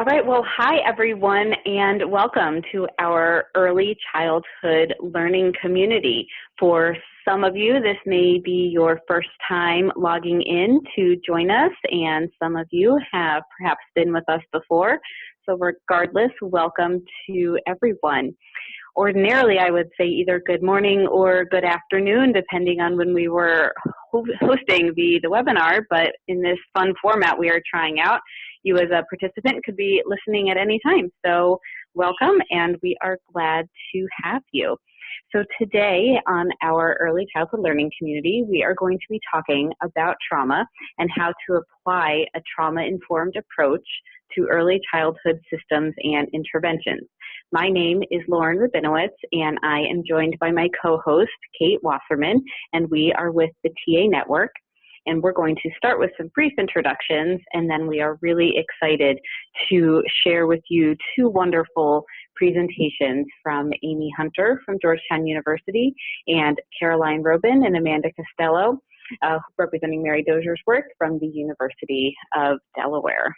All right, well, hi everyone, and welcome to our early childhood learning community. For some of you, this may be your first time logging in to join us, and some of you have perhaps been with us before. So regardless, welcome to everyone. Ordinarily, I would say either good morning or good afternoon, depending on when we were hosting the webinar, but in this fun format we are trying out, you as a participant could be listening at any time. So welcome, and we are glad to have you. So today on our early childhood learning community, we are going to be talking about trauma and how to apply a trauma-informed approach to early childhood systems and interventions. My name is Lauren Rabinowitz, and I am joined by my co-host, Kate Wasserman, and we are with the TA Network. And we're going to start with some brief introductions, and then we are really excited to share with you two wonderful presentations from Amy Hunter from Georgetown University and Caroline Roben and Amanda Costello, representing Mary Dozier's work from the University of Delaware.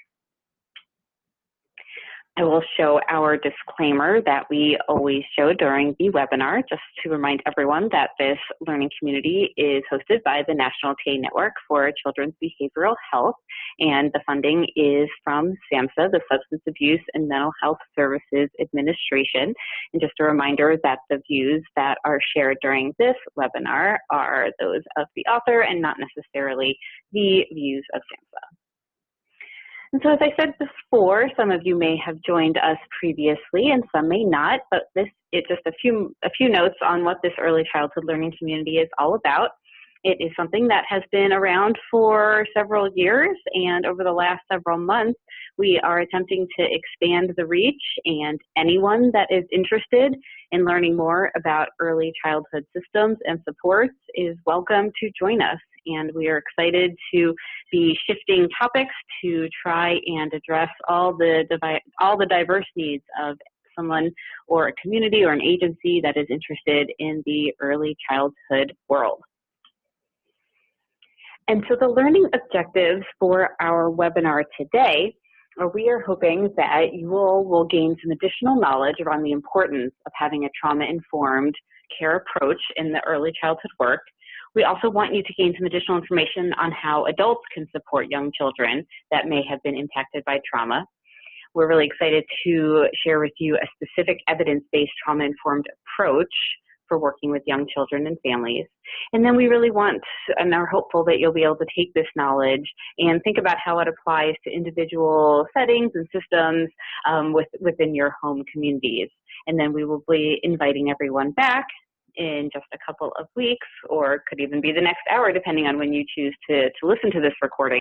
I will show our disclaimer that we always show during the webinar, just to remind everyone that this learning community is hosted by the National TA Network for Children's Behavioral Health, and the funding is from SAMHSA, the Substance Abuse and Mental Health Services Administration. And just a reminder that the views that are shared during this webinar are those of the author and not necessarily the views of SAMHSA. And so as I said before, some of you may have joined us previously and some may not, but it's just a few notes on what this early childhood learning community is all about. It is something that has been around for several years, and over the last several months, we are attempting to expand the reach, and anyone that is interested in learning more about early childhood systems and supports is welcome to join us. And we are excited to be shifting topics to try and address all the diverse needs of someone or a community or an agency that is interested in the early childhood world. And so the learning objectives for our webinar today are we are hoping that you will gain some additional knowledge around the importance of having a trauma-informed care approach in the early childhood work. We also want you to gain some additional information on how adults can support young children that may have been impacted by trauma. We're really excited to share with you a specific evidence-based trauma-informed approach for working with young children and families. And then we really want and are hopeful that you'll be able to take this knowledge and think about how it applies to individual settings and systems within your home communities. And then we will be inviting everyone back in just a couple of weeks, or could even be the next hour, depending on when you choose to listen to this recording.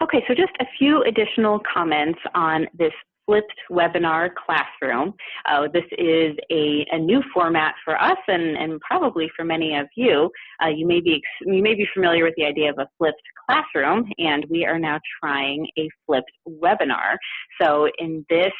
Okay, so just a few additional comments on this flipped webinar classroom. This is a new format for us and probably for many of you. You may be familiar with the idea of a flipped classroom, and we are now trying a flipped webinar. So in this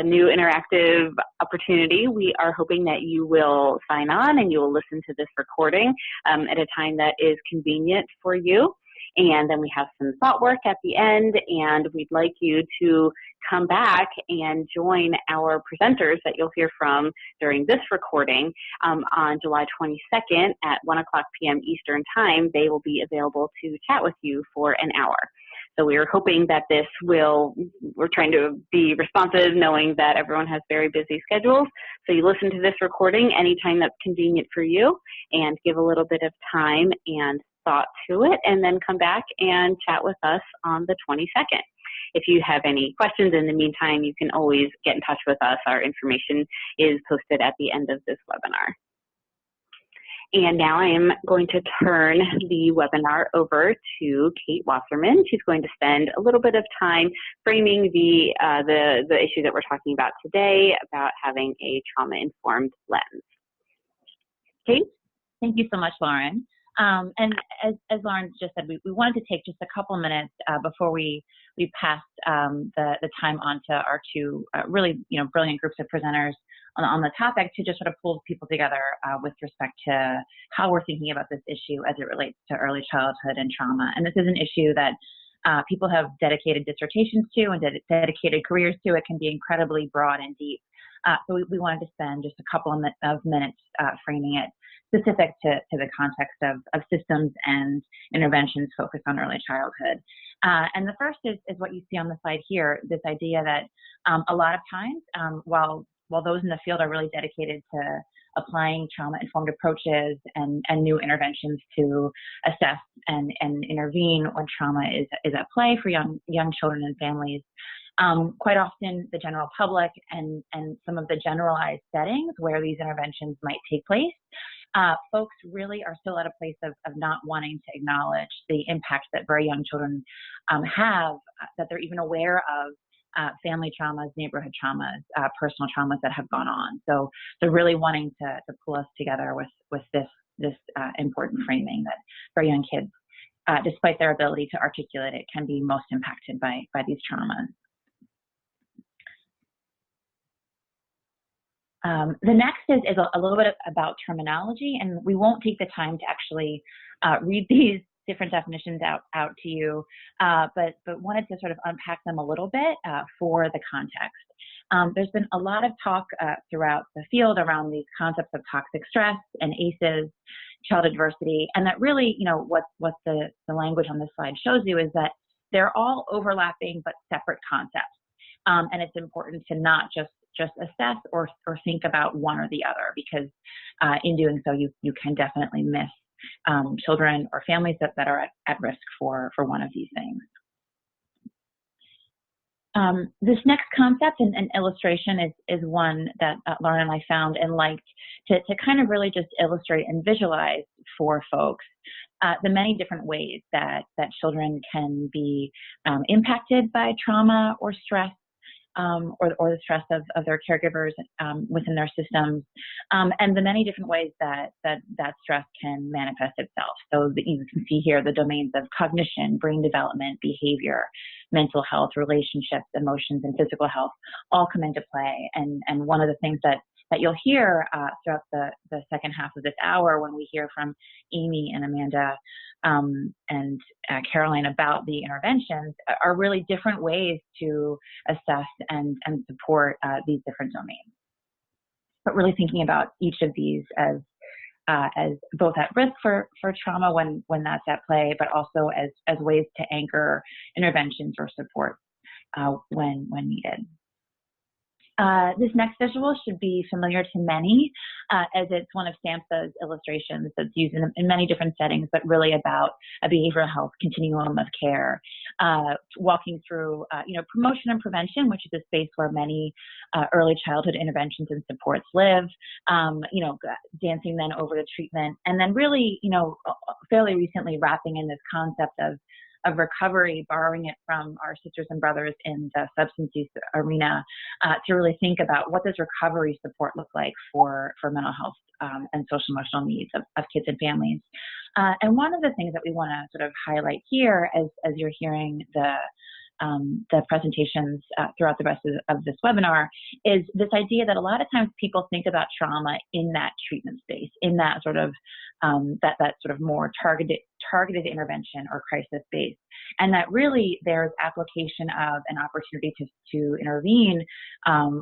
new interactive opportunity, we are hoping that you will sign on and you will listen to this recording at a time that is convenient for you. And then we have some thought work at the end, and we'd like you to come back and join our presenters that you'll hear from during this recording on July 22nd at 1:00 p.m. Eastern Time. They will be available to chat with you for an hour. So we are hoping that we're trying to be responsive, knowing that everyone has very busy schedules. So you listen to this recording anytime that's convenient for you and give a little bit of time and thought to it, and then come back and chat with us on the 22nd. If you have any questions in the meantime, you can always get in touch with us. Our information is posted at the end of this webinar. And now I am going to turn the webinar over to Kate Wasserman. She's going to spend a little bit of time framing the issue that we're talking about today, about having a trauma-informed lens. Kate? Thank you so much, Lauren. And as Lauren just said, we wanted to take just a couple minutes before we pass the time on to our two really brilliant groups of presenters on the topic to just sort of pull people together with respect to how we're thinking about this issue as it relates to early childhood and trauma. And this is an issue that people have dedicated dissertations to and dedicated careers to. It can be incredibly broad and deep. So we wanted to spend just a couple of minutes framing it specific to the context of systems and interventions focused on early childhood. And the first is what you see on the slide here, this idea that a lot of times, while those in the field are really dedicated to applying trauma-informed approaches and new interventions to assess and intervene when trauma is at play for young children and families, quite often the general public and some of the generalized settings where these interventions might take place, folks really are still at a place of not wanting to acknowledge the impact that very young children have, that they're even aware of family traumas, neighborhood traumas, personal traumas that have gone on. So they're really wanting to pull us together with this important framing that very young kids, despite their ability to articulate it, can be most impacted by these traumas. The next is a little bit about terminology, and we won't take the time to actually read these different definitions out to you, but wanted to sort of unpack them a little bit for the context. There's been a lot of talk throughout the field around these concepts of toxic stress and ACEs, child adversity, and that really, what the language on this slide shows you is that they're all overlapping but separate concepts. And it's important to not just assess or think about one or the other, because in doing so, you can definitely miss children or families that are at risk for one of these things. This next concept and illustration is one that Lauren and I found and liked to kind of really just illustrate and visualize for folks the many different ways that children can be impacted by trauma or stress, or the stress of their caregivers within their systems, and the many different ways that stress can manifest itself. So that you can see here the domains of cognition, brain development, behavior, mental health, relationships, emotions, and physical health all come into play. And one of the things that you'll hear throughout the second half of this hour when we hear from Amy and Amanda and Caroline about the interventions are really different ways to assess and support these different domains. But really thinking about each of these as both at risk for trauma when that's at play, but also as ways to anchor interventions or support when needed. This next visual should be familiar to many, as it's one of SAMHSA's illustrations that's used in many different settings, but really about a behavioral health continuum of care, walking through, promotion and prevention, which is a space where many early childhood interventions and supports live, dancing then over to treatment, and then really, fairly recently wrapping in this concept of recovery, borrowing it from our sisters and brothers in the substance use arena, to really think about what does recovery support look like for mental health and social emotional needs of kids and families. And one of the things that we want to sort of highlight here as you're hearing the presentations throughout the rest of this webinar is this idea that a lot of times people think about trauma in that treatment space, in that sort of that sort of more targeted intervention or crisis space, and that really there's application of an opportunity to intervene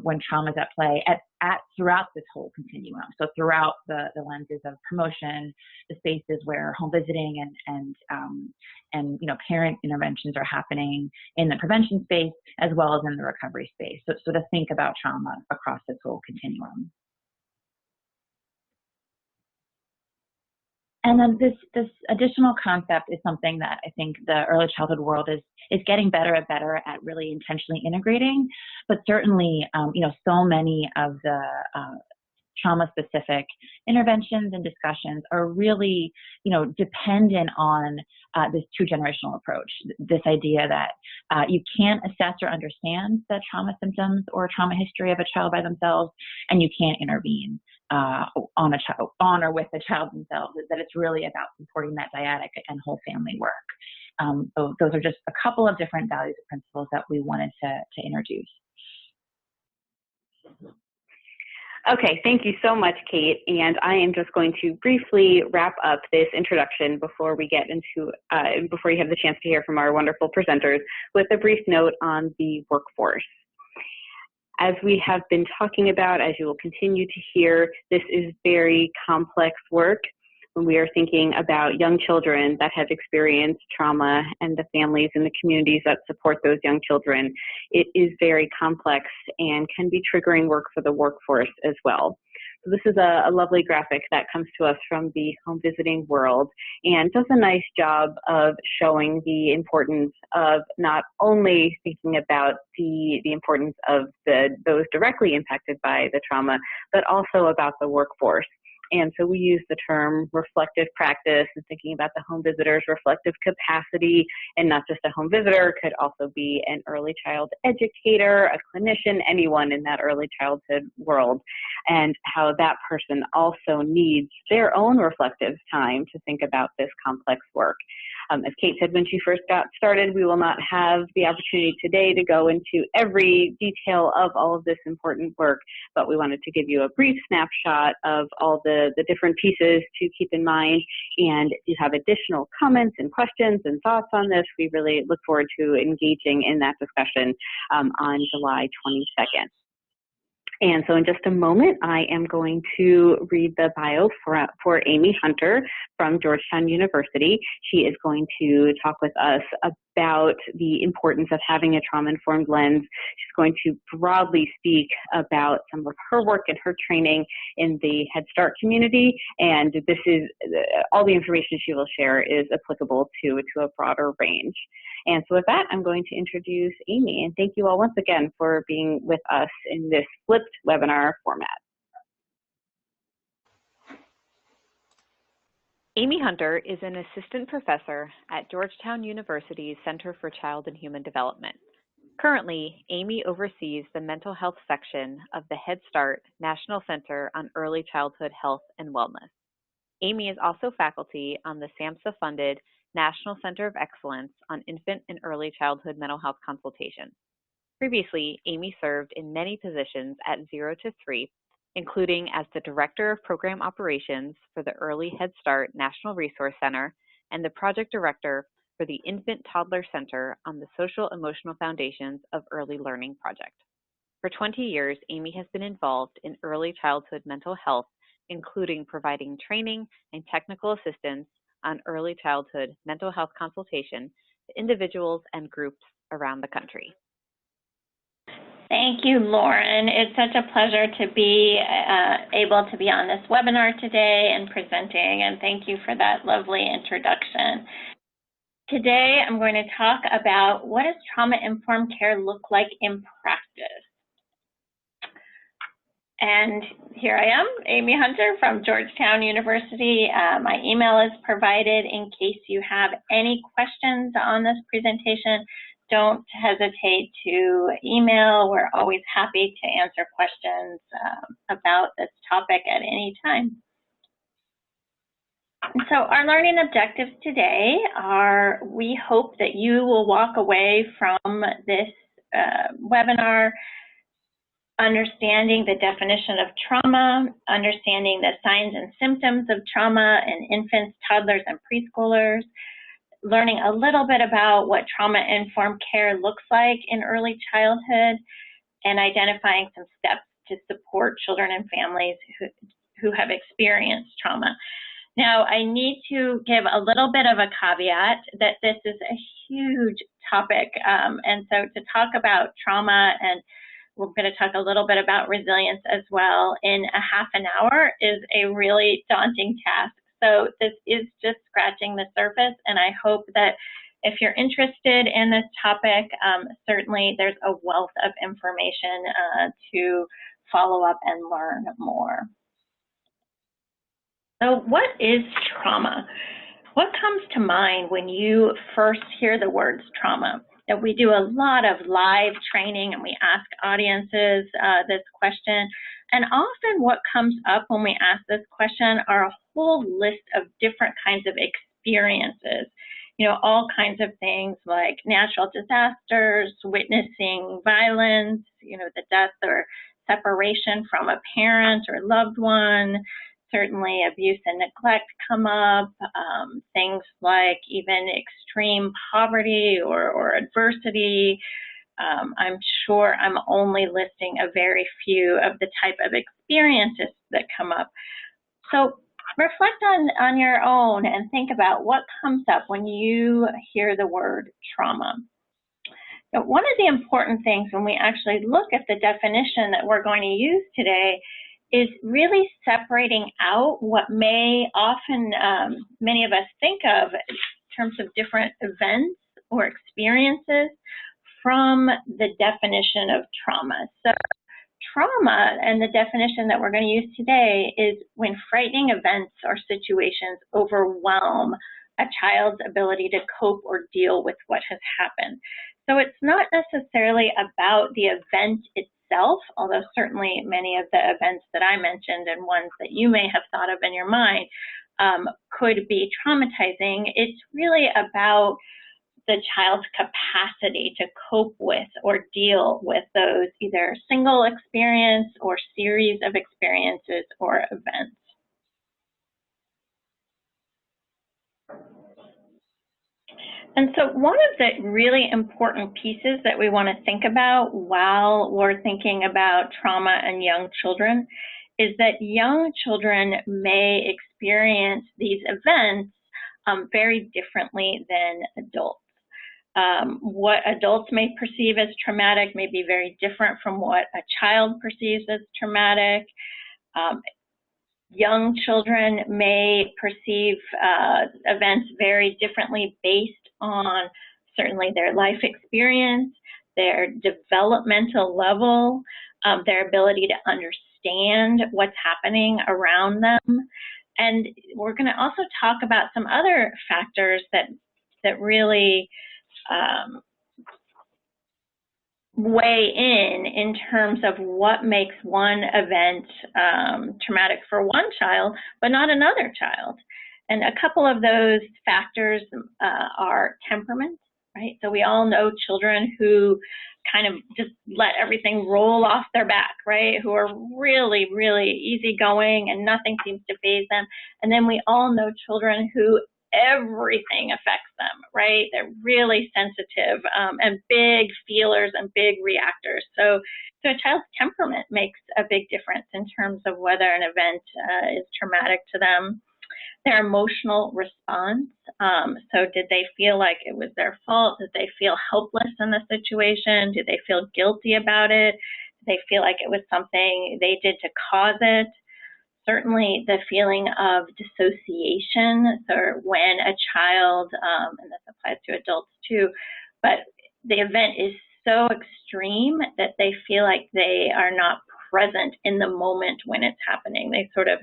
when trauma is at play at throughout this whole continuum. So throughout the lenses of promotion, the spaces where home visiting and parent interventions are happening in the prevention space as well as in the recovery space. So to think about trauma across this whole continuum. And then this additional concept is something that I think the early childhood world is getting better and better at really intentionally integrating, but certainly, so many of the trauma-specific interventions and discussions are really, dependent on this two-generational approach. This idea that you can't assess or understand the trauma symptoms or trauma history of a child by themselves, and you can't intervene on or with the child themselves. That it's really about supporting that dyadic and whole family work. So those are just a couple of different values and principles that we wanted to introduce. Okay, thank you so much, Kate. And I am just going to briefly wrap up this introduction before we get into, before you have the chance to hear from our wonderful presenters, with a brief note on the workforce. As we have been talking about, as you will continue to hear, this is very complex work. When we are thinking about young children that have experienced trauma and the families and the communities that support those young children, it is very complex and can be triggering work for the workforce as well. So this is a lovely graphic that comes to us from the home visiting world and does a nice job of showing the importance of not only thinking about the importance of those directly impacted by the trauma, but also about the workforce. And so we use the term reflective practice and thinking about the home visitor's reflective capacity, and not just a home visitor, could also be an early child educator, a clinician, anyone in that early childhood world, and how that person also needs their own reflective time to think about this complex work. As Kate said when she first got started, we will not have the opportunity today to go into every detail of all of this important work, but we wanted to give you a brief snapshot of all the different pieces to keep in mind. And if you have additional comments and questions and thoughts on this, we really look forward to engaging in that discussion on July 22nd. And so in just a moment, I am going to read the bio for Amy Hunter from Georgetown University. She is going to talk with us about the importance of having a trauma-informed lens. She's going to broadly speak about some of her work and her training in the Head Start community. And this is, all the information she will share is applicable to a broader range. And so with that, I'm going to introduce Amy, and thank you all once again for being with us in this flipped webinar format. Amy Hunter is an assistant professor at Georgetown University's Center for Child and Human Development. Currently, Amy oversees the mental health section of the Head Start National Center on Early Childhood Health and Wellness. Amy is also faculty on the SAMHSA-funded National Center of Excellence on Infant and Early Childhood Mental Health Consultation. Previously, Amy served in many positions at 0 to 3, including as the Director of Program Operations for the Early Head Start National Resource Center and the Project Director for the Infant Toddler Center on the Social Emotional Foundations of Early Learning Project. For 20 years, Amy has been involved in early childhood mental health, including providing training and technical assistance on early childhood mental health consultation to individuals and groups around the country. Thank you, Lauren. It's such a pleasure to be able to be on this webinar today and presenting, and thank you for that lovely introduction. Today, I'm going to talk about what does trauma-informed care look like in practice. And here I am, Amy Hunter from Georgetown University. My email is provided in case you have any questions on this presentation. Don't hesitate to email. We're always happy to answer questions about this topic at any time. So our learning objectives today are, we hope that you will walk away from this webinar understanding the definition of trauma, understanding the signs and symptoms of trauma in infants, toddlers, and preschoolers, learning a little bit about what trauma-informed care looks like in early childhood, and identifying some steps to support children and families who have experienced trauma. Now, I need to give a little bit of a caveat that this is a huge topic, and so to talk about trauma, and we're going to talk a little bit about resilience as well, in a half an hour is a really daunting task. So this is just scratching the surface, and I hope that if you're interested in this topic, certainly there's a wealth of information to follow up and learn more. So what is trauma? What comes to mind when you first hear the words trauma? That we do a lot of live training and we ask audiences this question. And often what comes up when we ask this question are a whole list of different kinds of experiences. You know, all kinds of things like natural disasters, witnessing violence, you know, the death or separation from a parent or loved one. Certainly abuse and neglect come up, things like even extreme poverty or adversity. I'm sure I'm only listing a very few of the type of experiences that come up. So reflect on your own and think about what comes up when you hear the word trauma. Now, one of the important things when we actually look at the definition that we're going to use today is really separating out what may often many of us think of in terms of different events or experiences from the definition of trauma. So trauma, and the definition that we're going to use today, is when frightening events or situations overwhelm a child's ability to cope or deal with what has happened. So it's not necessarily about the event itself, although certainly many of the events that I mentioned and ones that you may have thought of in your mind could be traumatizing. It's really about the child's capacity to cope with or deal with those either single experience or series of experiences or events. And so one of the really important pieces that we want to think about while we're thinking about trauma in young children is that young children may experience these events very differently than adults. What adults may perceive as traumatic may be very different from what a child perceives as traumatic. Young children may perceive events very differently based on certainly their life experience, their developmental level, their ability to understand what's happening around them. And we're going to also talk about some other factors that really weigh in terms of what makes one event traumatic for one child, but not another child. And a couple of those factors are temperament, right? So we all know children who kind of just let everything roll off their back, right? Who are really, really easygoing and nothing seems to faze them. And then we all know children who everything affects them, right? They're really sensitive and big feelers and big reactors. So a child's temperament makes a big difference in terms of whether an event is traumatic to them. Their emotional response. So did they feel like it was their fault? Did they feel helpless in the situation? Did they feel guilty about it? Did they feel like it was something they did to cause it? Certainly the feeling of dissociation, so when a child, and this applies to adults too, but the event is so extreme that they feel like they are not present in the moment when it's happening. They sort of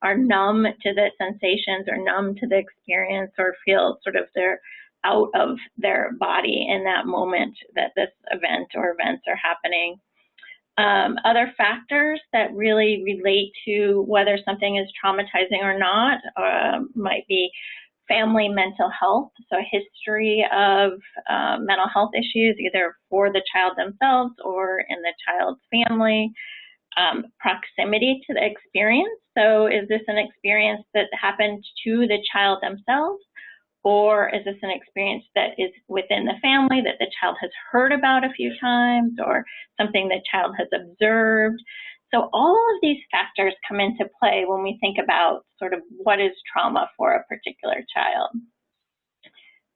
are numb to the sensations or numb to the experience or feel sort of they're out of their body in that moment that this event or events are happening. Other factors that really relate to whether something is traumatizing or not might be family mental health, so a history of mental health issues either for the child themselves or in the child's family. Proximity to the experience, so is this an experience that happened to the child themselves, or is this an experience that is within the family that the child has heard about a few times or something the child has observed? So all of these factors come into play when we think about sort of what is trauma for a particular child.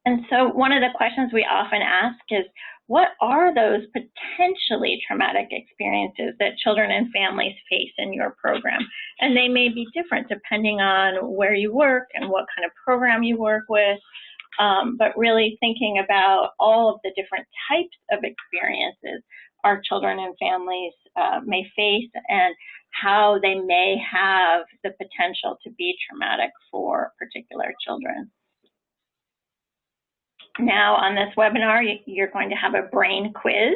And so one of the questions we often ask is, what are those potentially traumatic experiences that children and families face in your program? And they may be different depending on where you work and what kind of program you work with, but really thinking about all of the different types of experiences our children and families may face and how they may have the potential to be traumatic for particular children. Now on this webinar, you're going to have a brain quiz.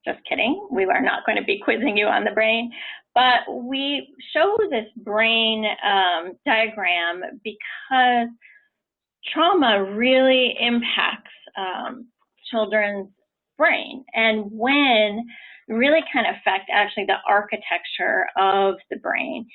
Just kidding, we are not going to be quizzing you on the brain, but we show this brain diagram because trauma really impacts children's brain. And when really can affect actually the architecture of the brain.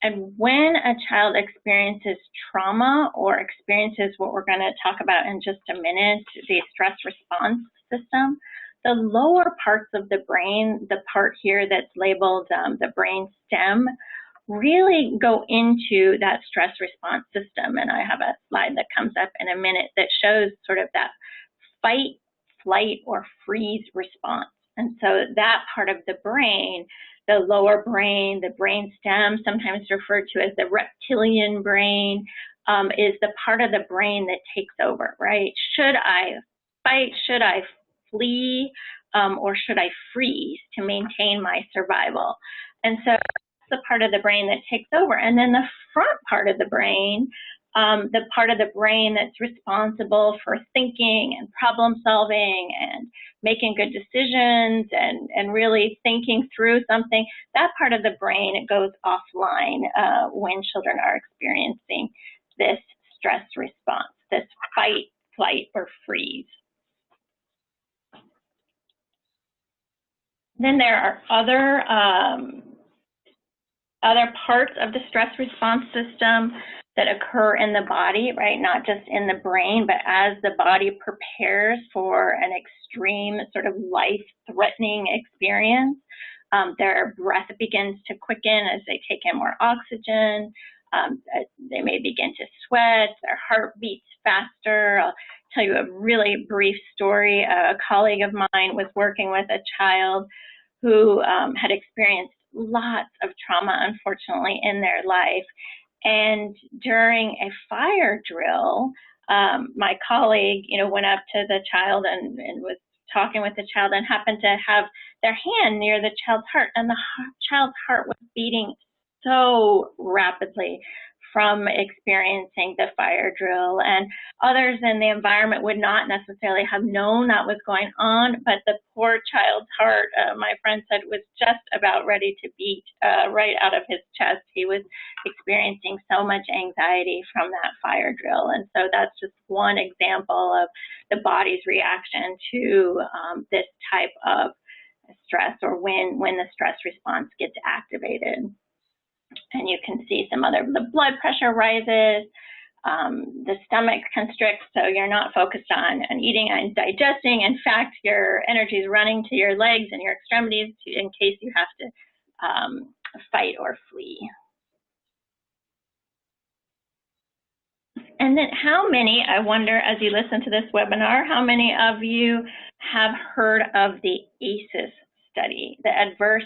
And when a child experiences trauma or experiences what we're going to talk about in just a minute, the stress response system, the lower parts of the brain, the part here that's labeled the brain stem, really go into that stress response system. And I have a slide that comes up in a minute that shows sort of that fight, flight, or freeze response. And so that part of the brain, the lower brain, the brain stem, sometimes referred to as the reptilian brain, is the part of the brain that takes over, right? Should I fight? Should I flee? Or should I freeze to maintain my survival? And so that's the part of the brain that takes over. And then the front part of the brain, the part of the brain that's responsible for thinking and problem solving and making good decisions and really thinking through something, that part of the brain, it goes offline when children are experiencing this stress response, this fight, flight, or freeze. Then there are other parts of the stress response system that occur in the body, right? Not just in the brain, but as the body prepares for an extreme sort of life-threatening experience, their breath begins to quicken as they take in more oxygen. They may begin to sweat, their heart beats faster. I'll tell you a really brief story. A colleague of mine was working with a child who had experienced lots of trauma, unfortunately, in their life. And during a fire drill, my colleague, went up to the child and was talking with the child and happened to have their hand near the child's heart. And the child's heart was beating so rapidly from experiencing the fire drill. And others in the environment would not necessarily have known that was going on, but the poor child's heart, my friend said, was just about ready to beat right out of his chest. He was experiencing so much anxiety from that fire drill. And so that's just one example of the body's reaction to this type of stress, or when the stress response gets activated. And you can see some the blood pressure rises, the stomach constricts, so you're not focused on eating and digesting. In fact, your energy is running to your legs and your extremities in case you have to fight or flee. And then how many, I wonder, as you listen to this webinar, how many of you have heard of the ACEs study, the Adverse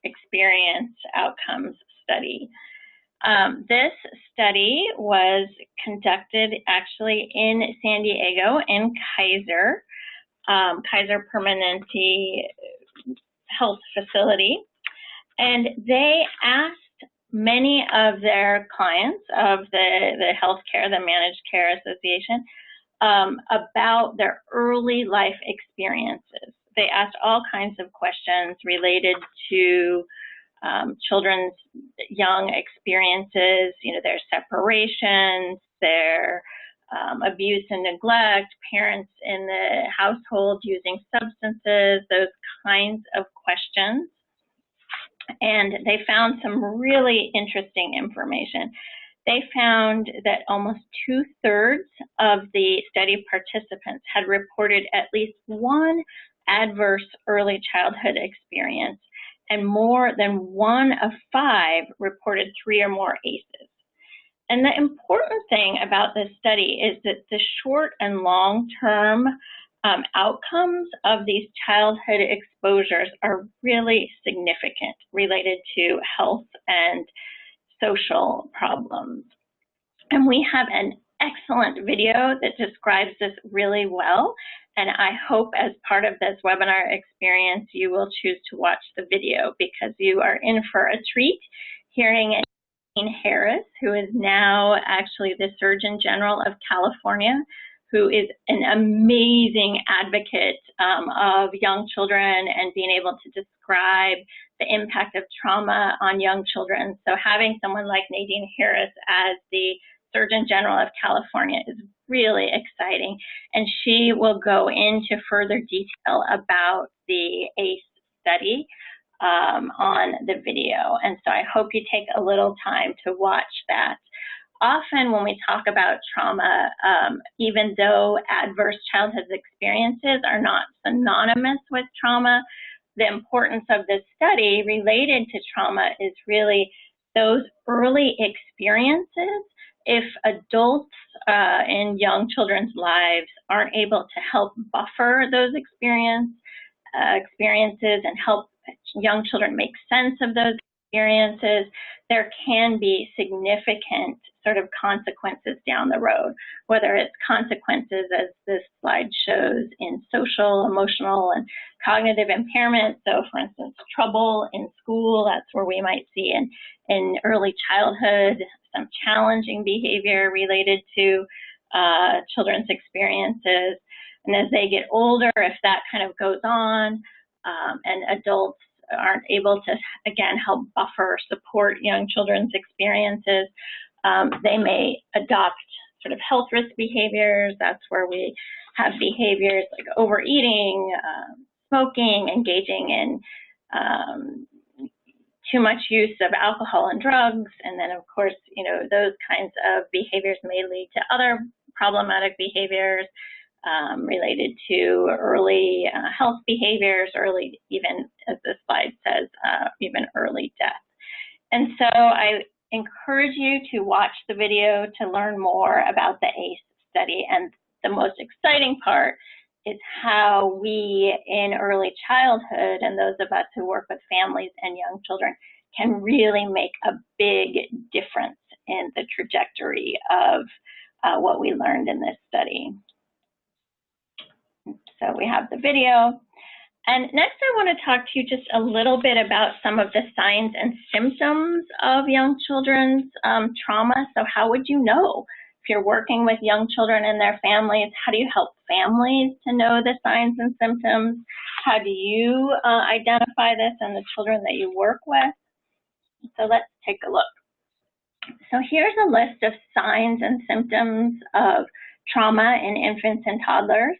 Experience Outcomes study? This study was conducted actually in San Diego in Kaiser Permanente Health Facility. And they asked many of their clients of the healthcare, the Managed Care Association, about their early life experiences. They asked all kinds of questions related to children's young experiences, their separations, their abuse and neglect, parents in the household using substances, those kinds of questions. And they found some really interesting information. They found that almost 2/3 of the study participants had reported at least one adverse early childhood experience, and more than 1 of 5 reported 3 or more ACEs. And the important thing about this study is that the short and long-term outcomes of these childhood exposures are really significant related to health and social problems. And we have an excellent video that describes this really well. And I hope as part of this webinar experience, you will choose to watch the video, because you are in for a treat hearing Nadine Harris, who is now actually the Surgeon General of California, who is an amazing advocate of young children and being able to describe the impact of trauma on young children. So having someone like Nadine Harris as the Surgeon General of California is really exciting. And she will go into further detail about the ACE study on the video. And so I hope you take a little time to watch that. Often when we talk about trauma, even though adverse childhood experiences are not synonymous with trauma, the importance of this study related to trauma is really those early experiences. If adults in young children's lives aren't able to help buffer those experiences and help young children make sense of those experiences, there can be significant sort of consequences down the road, whether it's consequences, as this slide shows, in social, emotional, and cognitive impairment. So for instance, trouble in school, that's where we might see in early childhood some challenging behavior related to children's experiences. And as they get older, if that kind of goes on, and adults aren't able to, again, help buffer, support young children's experiences, they may adopt sort of health risk behaviors. That's where we have behaviors like overeating, smoking, engaging in too much use of alcohol and drugs. And then, of course, you know, those kinds of behaviors may lead to other problematic behaviors related to early health behaviors, early, even as the slide says, even early death. And so I encourage you to watch the video to learn more about the ACE study. And the most exciting part is how we in early childhood, and those of us who work with families and young children, can really make a big difference in the trajectory of what we learned in this study. So we have the video. And next I want to talk to you just a little bit about some of the signs and symptoms of young children's trauma. So how would you know? If you're working with young children and their families, how do you help families to know the signs and symptoms? How do you identify this in the children that you work with? So let's take a look. So here's a list of signs and symptoms of trauma in infants and toddlers.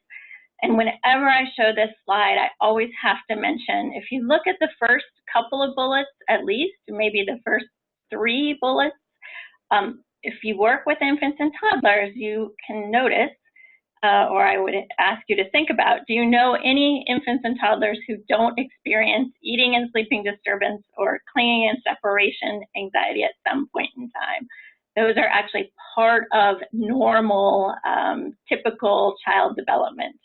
And whenever I show this slide, I always have to mention, if you look at the first couple of bullets, at least, maybe the first 3 bullets, if you work with infants and toddlers, you can notice, or I would ask you to think about, do you know any infants and toddlers who don't experience eating and sleeping disturbance or clinging and separation anxiety at some point in time? Those are actually part of normal, typical child development.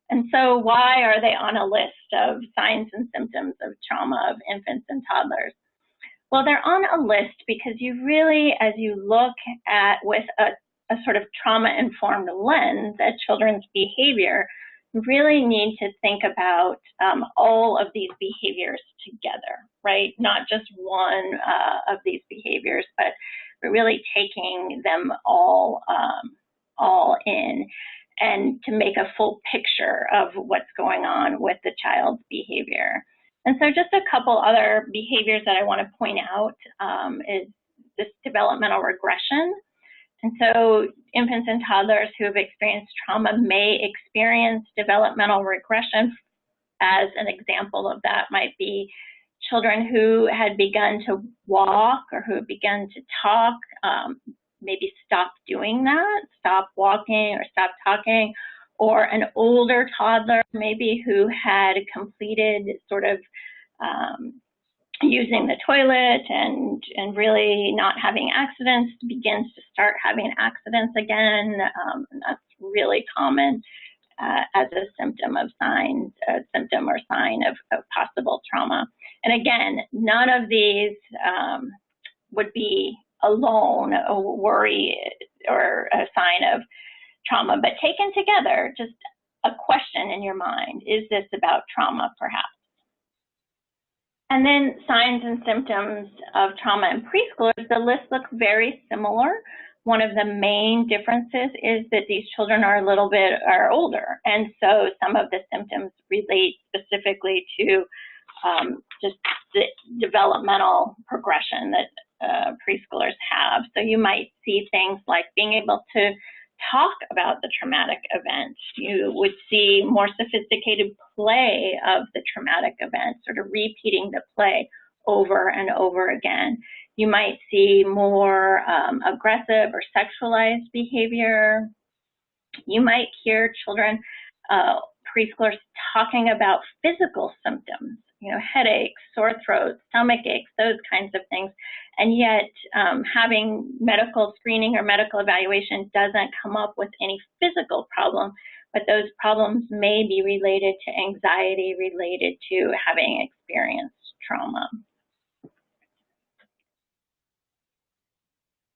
And so why are they on a list of signs and symptoms of trauma of infants and toddlers? Well, they're on a list because you really, as you look at with a sort of trauma-informed lens at children's behavior, you really need to think about all of these behaviors together, right? Not just one of these behaviors, but really taking them all in, and to make a full picture of what's going on with the child's behavior. And so just a couple other behaviors that I want to point out is this developmental regression. And so infants and toddlers who have experienced trauma may experience developmental regression. As an example of that might be children who had begun to walk or who had begun to talk, maybe stop doing that, stop walking or stop talking, or an older toddler maybe who had completed sort of using the toilet and really not having accidents, begins to start having accidents again. And that's really common as a symptom of signs, a symptom or sign of possible trauma. And again, none of these would be alone a worry or a sign of trauma, but taken together, just a question in your mind, is this about trauma perhaps? And then signs and symptoms of trauma in preschoolers, the list looks very similar. One of the main differences is that these children are a little bit older, and so some of the symptoms relate specifically to just the developmental progression that preschoolers have. So you might see things like being able to talk about the traumatic event. You would see more sophisticated play of the traumatic event, sort of repeating the play over and over again. You might see more aggressive or sexualized behavior. You might hear children, preschoolers, talking about physical symptoms, headaches, sore throats, stomach aches, those kinds of things. And yet having medical screening or medical evaluation doesn't come up with any physical problem, but those problems may be related to anxiety, related to having experienced trauma.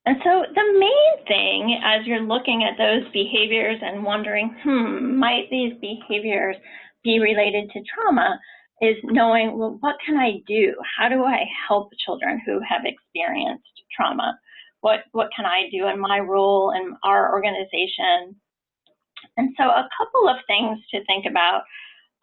And so the main thing, as you're looking at those behaviors and wondering, might these behaviors be related to trauma, is knowing, well, what can I do? How do I help children who have experienced trauma? What can I do in my role in our organization? And so a couple of things to think about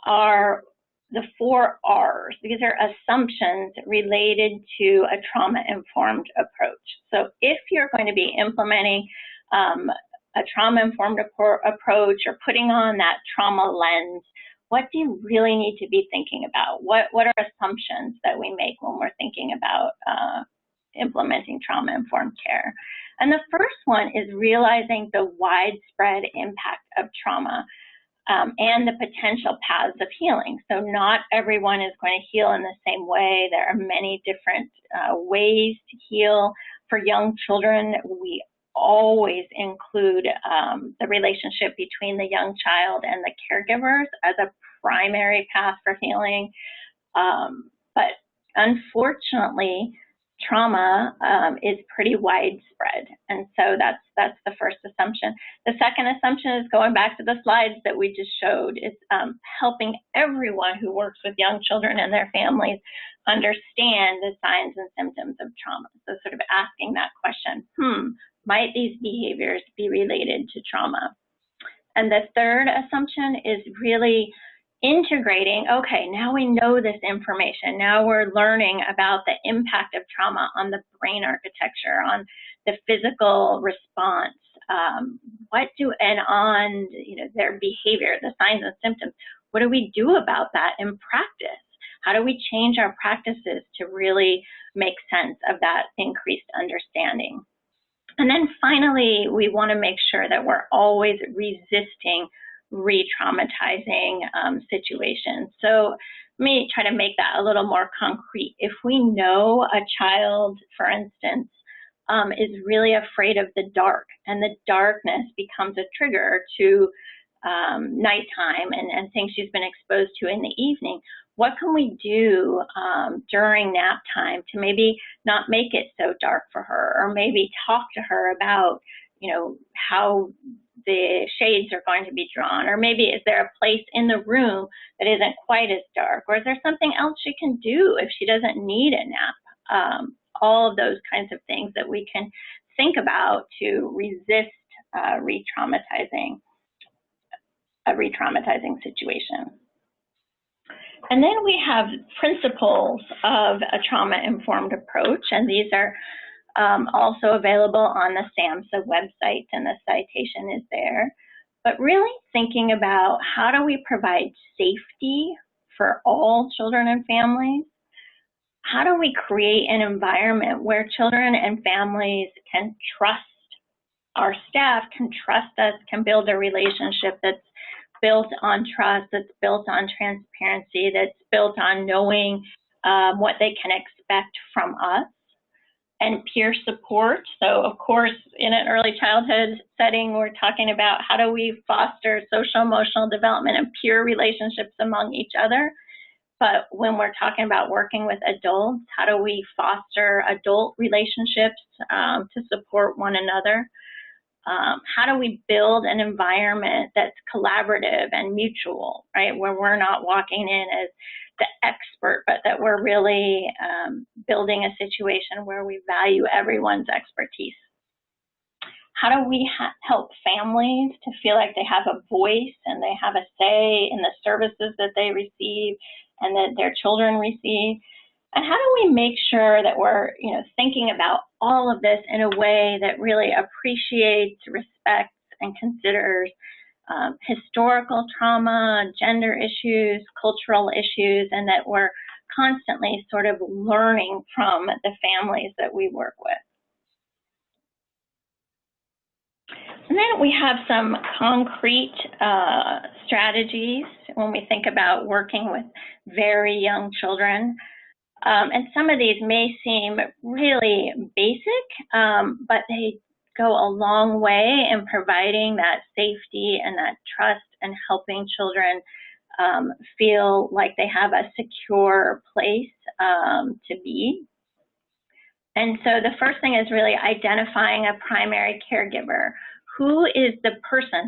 are the 4 R's. These are assumptions related to a trauma-informed approach. So if you're going to be implementing a trauma-informed approach or putting on that trauma lens, what do you really need to be thinking about? What are assumptions that we make when we're thinking about implementing trauma-informed care? And the first one is realizing the widespread impact of trauma and the potential paths of healing. So not everyone is going to heal in the same way. There are many different ways to heal. For young children, we always include the relationship between the young child and the caregivers as a primary path for healing. But unfortunately, trauma is pretty widespread. And so that's the first assumption. The second assumption is going back to the slides that we just showed, is helping everyone who works with young children and their families understand the signs and symptoms of trauma. So sort of asking that question, might these behaviors be related to trauma? And the third assumption is really integrating, okay, now we know this information. Now we're learning about the impact of trauma on the brain architecture, on the physical response, and on their behavior, the signs and symptoms. What do we do about that in practice? How do we change our practices to really make sense of that increased understanding? And then finally, we want to make sure that we're always resisting re-traumatizing situations. So let me try to make that a little more concrete. If we know a child, for instance, is really afraid of the dark, and the darkness becomes a trigger to nighttime and things she's been exposed to in the evening, what can we do during nap time to maybe not make it so dark for her, or maybe talk to her about, how the shades are going to be drawn, or maybe is there a place in the room that isn't quite as dark, or is there something else she can do if she doesn't need a nap? All of those kinds of things that we can think about to resist a re-traumatizing situation. And then we have principles of a trauma-informed approach, and these are also available on the SAMHSA website, and the citation is there. But really thinking about, how do we provide safety for all children and families? How do we create an environment where children and families can trust our staff, can trust us, can build a relationship that's built on trust, that's built on transparency, that's built on knowing what they can expect from us, and peer support. So of course, in an early childhood setting, we're talking about how do we foster social emotional development and peer relationships among each other. But when we're talking about working with adults, how do we foster adult relationships to support one another? How do we build an environment that's collaborative and mutual, right? Where we're not walking in as the expert, but that we're really building a situation where we value everyone's expertise. How do we help families to feel like they have a voice and they have a say in the services that they receive and that their children receive? And how do we make sure that we're, thinking about all of this in a way that really appreciates, respects, and considers historical trauma, gender issues, cultural issues, and that we're constantly sort of learning from the families that we work with. And then we have some concrete strategies when we think about working with very young children. And some of these may seem really basic, but they go a long way in providing that safety and that trust and helping children feel like they have a secure place to be. And so the first thing is really identifying a primary caregiver. Who is the person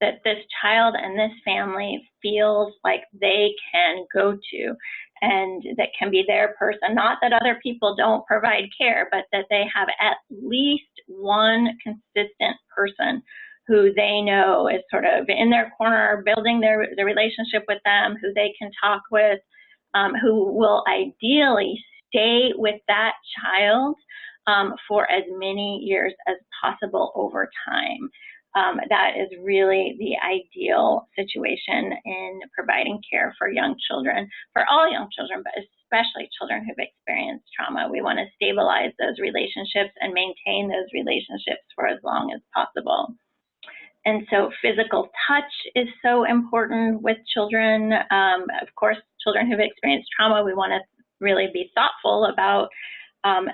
that this child and this family feels like they can go to and that can be their person? Not that other people don't provide care, but that they have at least one consistent person who they know is sort of in their corner, building their relationship with them, who they can talk with, who will ideally stay with that child for as many years as possible over time. That is really the ideal situation in providing care for young children, for all young children, but especially children who've experienced trauma. We want to stabilize those relationships and maintain those relationships for as long as possible. And so physical touch is so important with children. Of course, children who've experienced trauma, we want to really be thoughtful about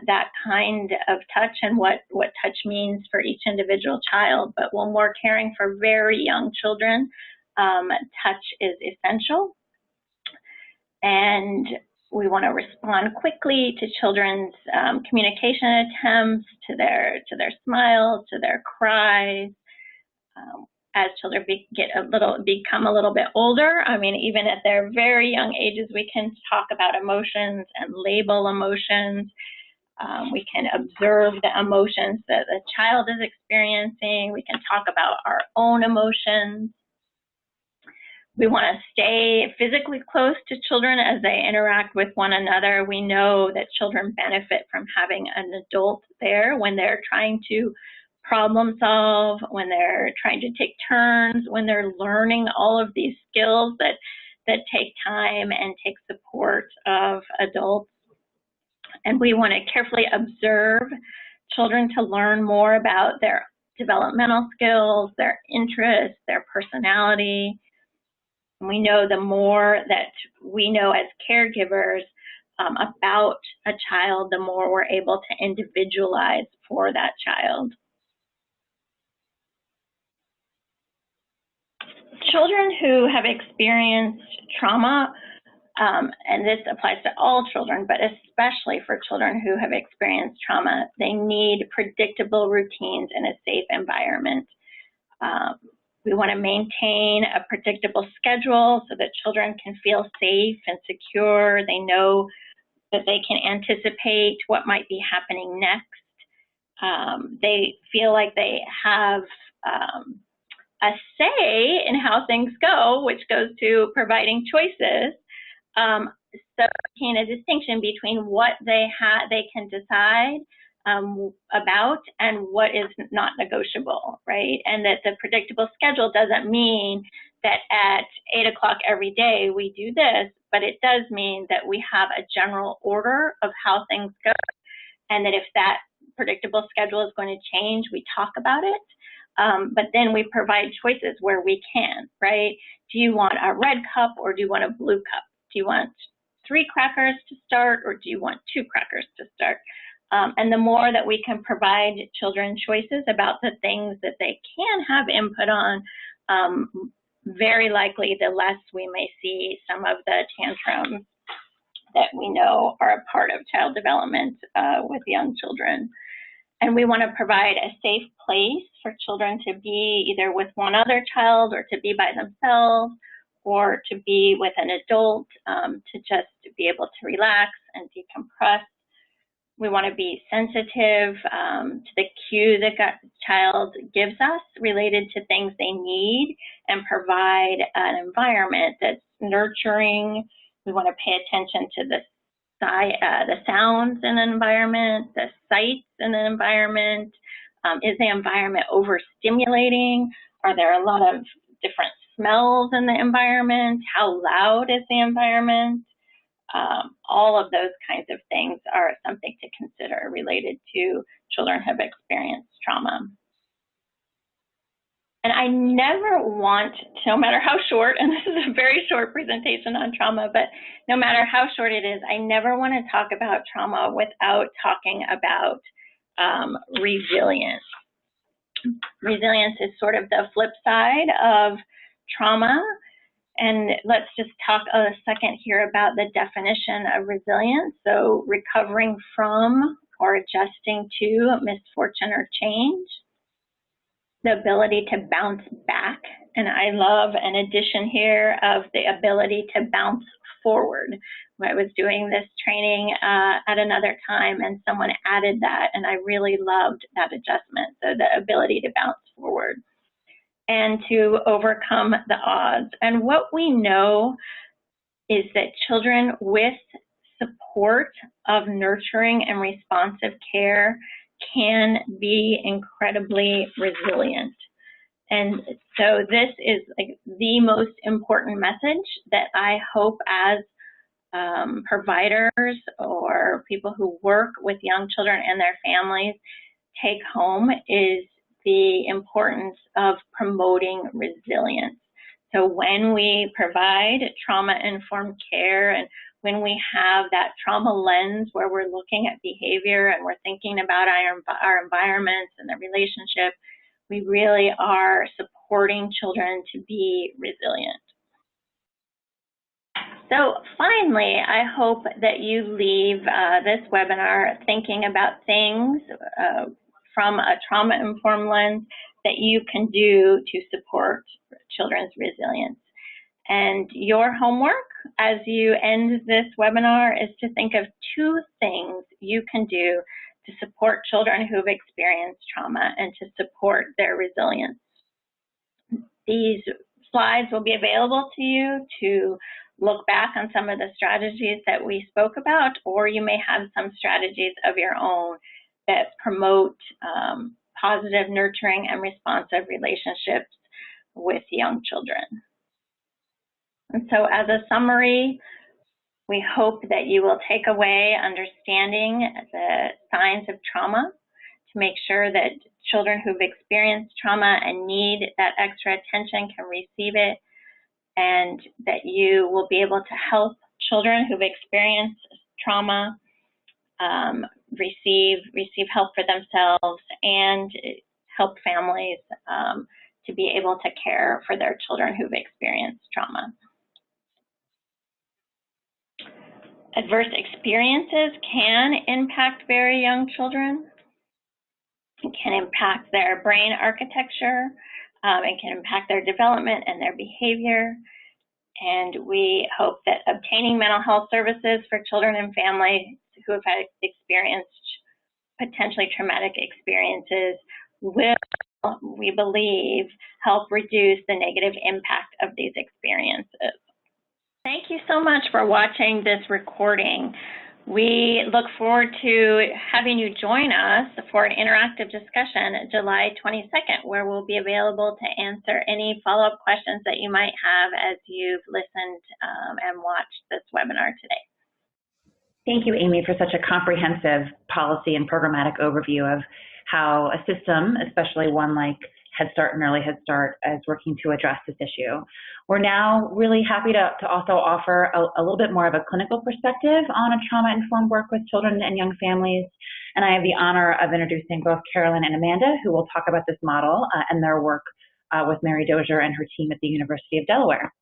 that kind of touch and what touch means for each individual child. But when we're caring for very young children, touch is essential. And we want to respond quickly to children's communication attempts, to their smiles, to their cries. As children become a little bit older, I mean, even at their very young ages, we can talk about emotions and label emotions. We can observe the emotions that the child is experiencing. We can talk about our own emotions. We want to stay physically close to children as they interact with one another. We know that children benefit from having an adult there when they're trying to problem solve, when they're trying to take turns, when they're learning all of these skills that take time and take support of adults. And we want to carefully observe children to learn more about their developmental skills, their interests, their personality. And we know the more that we know as caregivers about a child, the more we're able to individualize for that child. Children who have experienced trauma, and this applies to all children, but especially for children who have experienced trauma, they need predictable routines in a safe environment. We want to maintain a predictable schedule so that children can feel safe and secure. They know that they can anticipate what might be happening next. They feel like they have a say in how things go, which goes to providing choices. So making a distinction between what they can decide about and what is not negotiable, right? And that the predictable schedule doesn't mean that at 8 o'clock every day we do this, but it does mean that we have a general order of how things go, and that if that predictable schedule is going to change, we talk about it. But then we provide choices where we can, right? Do you want a red cup or do you want a blue cup? Do you want 3 crackers to start or do you want 2 crackers to start? And the more that we can provide children choices about the things that they can have input on, very likely the less we may see some of the tantrums that we know are a part of child development with young children. And we want to provide a safe place for children to be either with one other child or to be by themselves or to be with an adult, to just be able to relax and decompress. We want to be sensitive to the cue that the child gives us related to things they need and provide an environment that's nurturing. We want to pay attention to the sounds in an environment, the sights in an environment, Is the environment overstimulating? Are there a lot of different smells in the environment? How loud is the environment? All of those kinds of things are something to consider related to children who have experienced trauma. And I never want, no matter how short, and this is a very short presentation on trauma, but no matter how short it is, I never want to talk about trauma without talking about resilience. Resilience is sort of the flip side of trauma. And let's just talk a second here about the definition of resilience. So recovering from or adjusting to misfortune or change. The ability to bounce back, and I love an addition here of the ability to bounce forward. I was doing this training at another time, and someone added that, and I really loved that adjustment. So the ability to bounce forward and to overcome the odds. And what we know is that children with support of nurturing and responsive care can be incredibly resilient. And so this is like the most important message that I hope as providers or people who work with young children and their families take home is the importance of promoting resilience. So when we provide trauma-informed care and when we have that trauma lens where we're looking at behavior and we're thinking about our environments and the relationship, we really are supporting children to be resilient. So finally, I hope that you leave this webinar thinking about things from a trauma-informed lens that you can do to support children's resilience. And your homework as you end this webinar is to think of 2 things you can do to support children who've experienced trauma and to support their resilience. These slides will be available to you to look back on some of the strategies that we spoke about, or you may have some strategies of your own that promote positive, nurturing, and responsive relationships with young children. And so as a summary, we hope that you will take away understanding the signs of trauma to make sure that children who've experienced trauma and need that extra attention can receive it, and that you will be able to help children who've experienced trauma receive help for themselves and help families to be able to care for their children who've experienced trauma. Adverse experiences can impact very young children. It can impact their brain architecture. It can impact their development and their behavior. And we hope that obtaining mental health services for children and families who have experienced potentially traumatic experiences will, we believe, help reduce the negative impact of these experiences. Thank you so much for watching this recording. We look forward to having you join us for an interactive discussion July 22nd, where we'll be available to answer any follow-up questions that you might have as you've listened and watched this webinar today. Thank you, Amy, for such a comprehensive policy and programmatic overview of how a system, especially one like Head Start and Early Head Start, is working to address this issue. We're now really happy to also offer a little bit more of a clinical perspective on a trauma-informed work with children and young families. And I have the honor of introducing both Caroline and Amanda, who will talk about this model and their work with Mary Dozier and her team at the University of Delaware.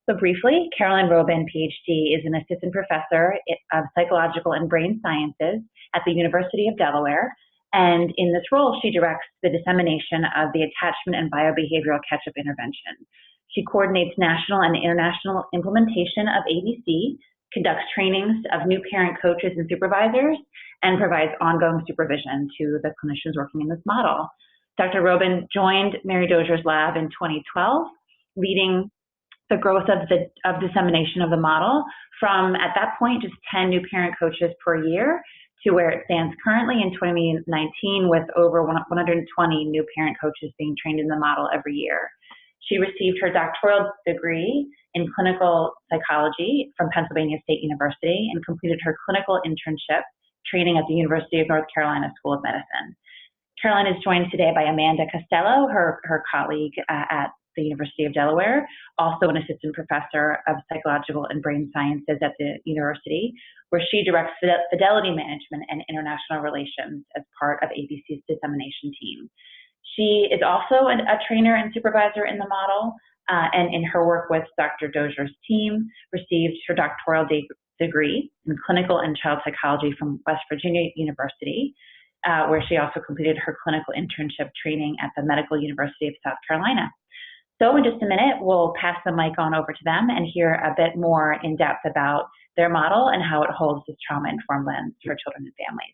So briefly, Caroline Roben, PhD, is an assistant professor of psychological and brain sciences at the University of Delaware. And in this role, she directs the dissemination of the Attachment Bio-behavioral Catchup intervention. She coordinates national and international implementation of ABC, conducts trainings of new parent coaches and supervisors, and provides ongoing supervision to the clinicians working in this model. Dr. Roben joined Mary Dozier's lab in 2012, leading the growth of dissemination of the model from, at that point, just 10 new parent coaches per year to where it stands currently in 2019 with over 120 new parent coaches being trained in the model every year. She received her doctoral degree in clinical psychology from Pennsylvania State University and completed her clinical internship training at the University of North Carolina School of Medicine. Caroline is joined today by Amanda Costello, her colleague at the University of Delaware, also an assistant professor of psychological and brain sciences at the university, where she directs fidelity management and international relations as part of ABC's dissemination team. She is also a trainer and supervisor in the model, and in her work with Dr. Dozier's team, received her doctoral degree in clinical and child psychology from West Virginia University, where she also completed her clinical internship training at the Medical University of South Carolina. So in just a minute, we'll pass the mic on over to them and hear a bit more in depth about their model and how it holds this trauma-informed lens for children and families.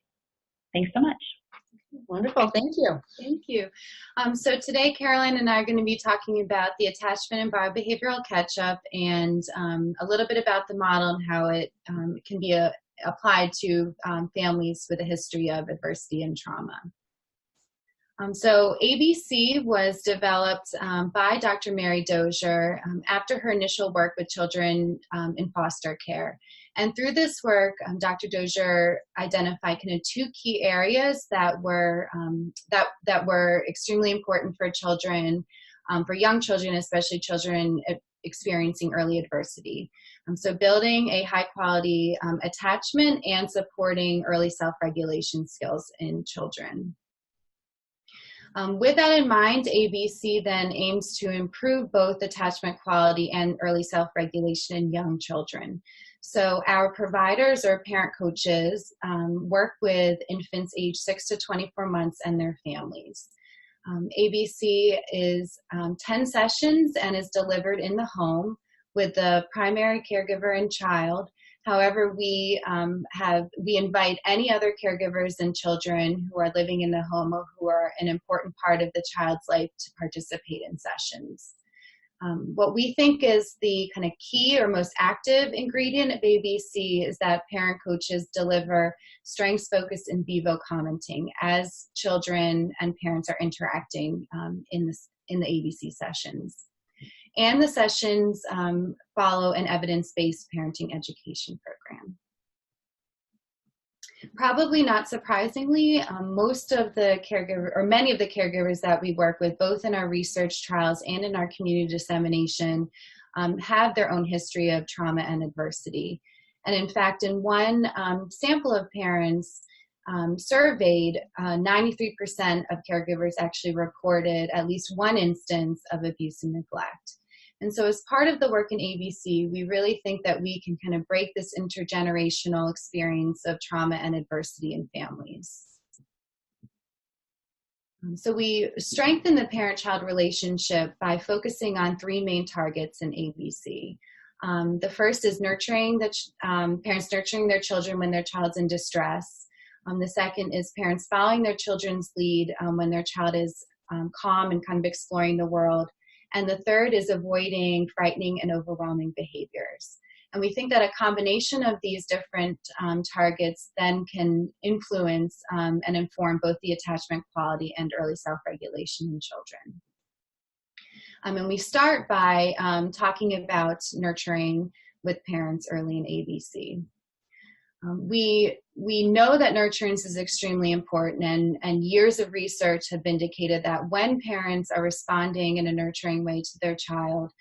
Thanks so much. Wonderful, thank you. Thank you. So today, Caroline and I are going to be talking about the Attachment Bio-behavioral Catchup and a little bit about the model and how it can be applied to families with a history of adversity and trauma. So ABC was developed by Dr. Mary Dozier after her initial work with children in foster care. And through this work, Dr. Dozier identified kind of two key areas that were extremely important for children, for young children, especially children experiencing early adversity. So building a high quality attachment and supporting early self-regulation skills in children. With that in mind, ABC then aims to improve both attachment quality and early self-regulation in young children. So our providers or parent coaches work with infants aged 6 to 24 months and their families. ABC is 10 sessions and is delivered in the home with the primary caregiver and child. However, we invite any other caregivers and children who are living in the home or who are an important part of the child's life to participate in sessions. What we think is the kind of key or most active ingredient of ABC is that parent coaches deliver strengths-focused in vivo commenting as children and parents are interacting in the ABC sessions. And the sessions follow an evidence-based parenting education program. Probably not surprisingly, most of the caregivers, or many of the caregivers that we work with, both in our research trials and in our community dissemination, have their own history of trauma and adversity. And in fact, in one sample of parents surveyed, 93% of caregivers actually reported at least one instance of abuse and neglect. And so as part of the work in ABC, we really think that we can kind of break this intergenerational experience of trauma and adversity in families. So we strengthen the parent-child relationship by focusing on three main targets in ABC. The first is nurturing parents nurturing their children when their child's in distress. The second is parents following their children's lead when their child is calm and kind of exploring the world. And the third is avoiding frightening and overwhelming behaviors. And we think that a combination of these different targets then can influence and inform both the attachment quality and early self-regulation in children. And we start by talking about nurturing with parents early in ABC. We know that nurturance is extremely important, and years of research have indicated that when parents are responding in a nurturing way to their child,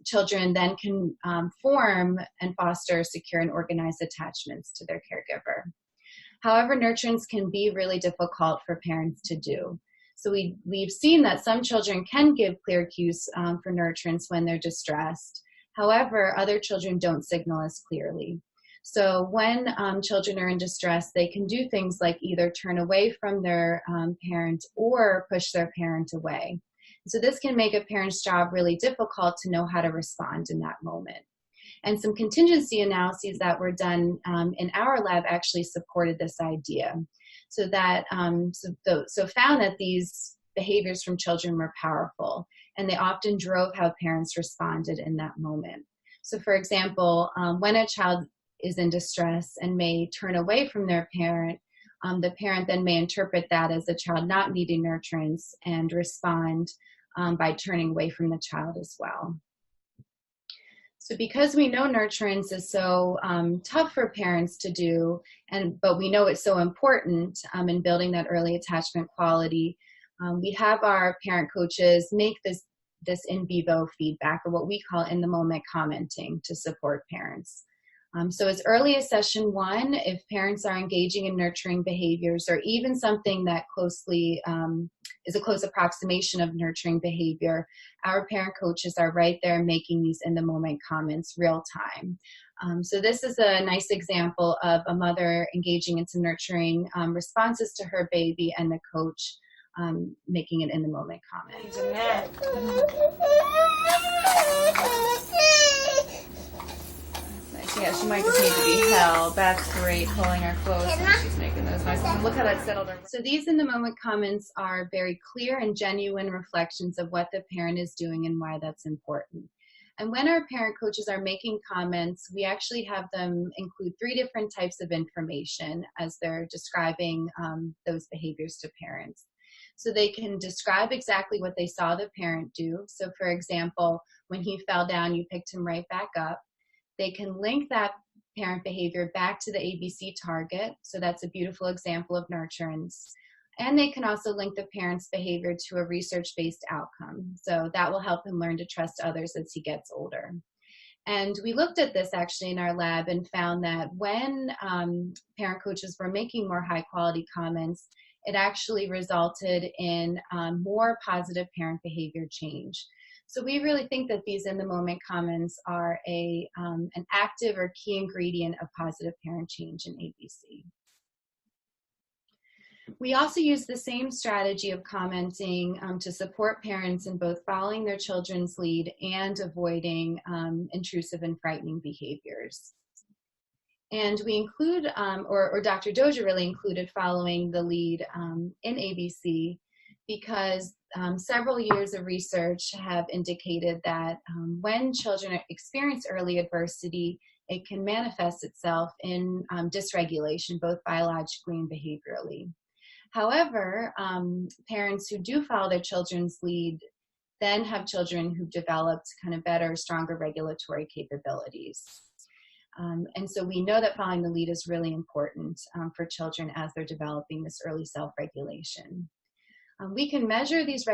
children then can form and foster secure and organized attachments to their caregiver. However, nurturance can be really difficult for parents to do. So we've seen that some children can give clear cues for nurturance when they're distressed. However, other children don't signal as clearly. So when children are in distress, they can do things like either turn away from their parent or push their parent away. So this can make a parent's job really difficult to know how to respond in that moment. And some contingency analyses that were done in our lab actually supported this idea. So that found that these behaviors from children were powerful, and they often drove how parents responded in that moment. So for example, when a child is in distress and may turn away from their parent, the parent then may interpret that as the child not needing nurturance and respond by turning away from the child as well. So because we know nurturance is so tough for parents to do, but we know it's so important in building that early attachment quality, we have our parent coaches make this in vivo feedback, or what we call in-the-moment commenting, to support parents. So as early as session 1, if parents are engaging in nurturing behaviors, or even something that closely is a close approximation of nurturing behavior, our parent coaches are right there making these in-the-moment comments real time. So this is a nice example of a mother engaging in some nurturing responses to her baby, and the coach making an in-the-moment comment. Yeah, she might just need to be held. That's great, pulling her close and she's making those noises. And look how that settled her. So these in-the-moment comments are very clear and genuine reflections of what the parent is doing and why that's important. And when our parent coaches are making comments, we actually have them include 3 different types of information as they're describing those behaviors to parents. So they can describe exactly what they saw the parent do. So for example, when he fell down, you picked him right back up. They can link that parent behavior back to the ABC target. So that's a beautiful example of nurturance. And they can also link the parent's behavior to a research-based outcome. So that will help him learn to trust others as he gets older. And we looked at this actually in our lab and found that when parent coaches were making more high-quality comments, it actually resulted in more positive parent behavior change. So we really think that these in-the-moment comments are an active or key ingredient of positive parent change in ABC. We also use the same strategy of commenting to support parents in both following their children's lead and avoiding intrusive and frightening behaviors. And we include, or Dr. Doja really included following the lead in ABC because several years of research have indicated that when children experience early adversity, it can manifest itself in dysregulation, both biologically and behaviorally. However, parents who do follow their children's lead then have children who've developed kind of better, stronger regulatory capabilities. And so we know that following the lead is really important for children as they're developing this early self-regulation. We can measure these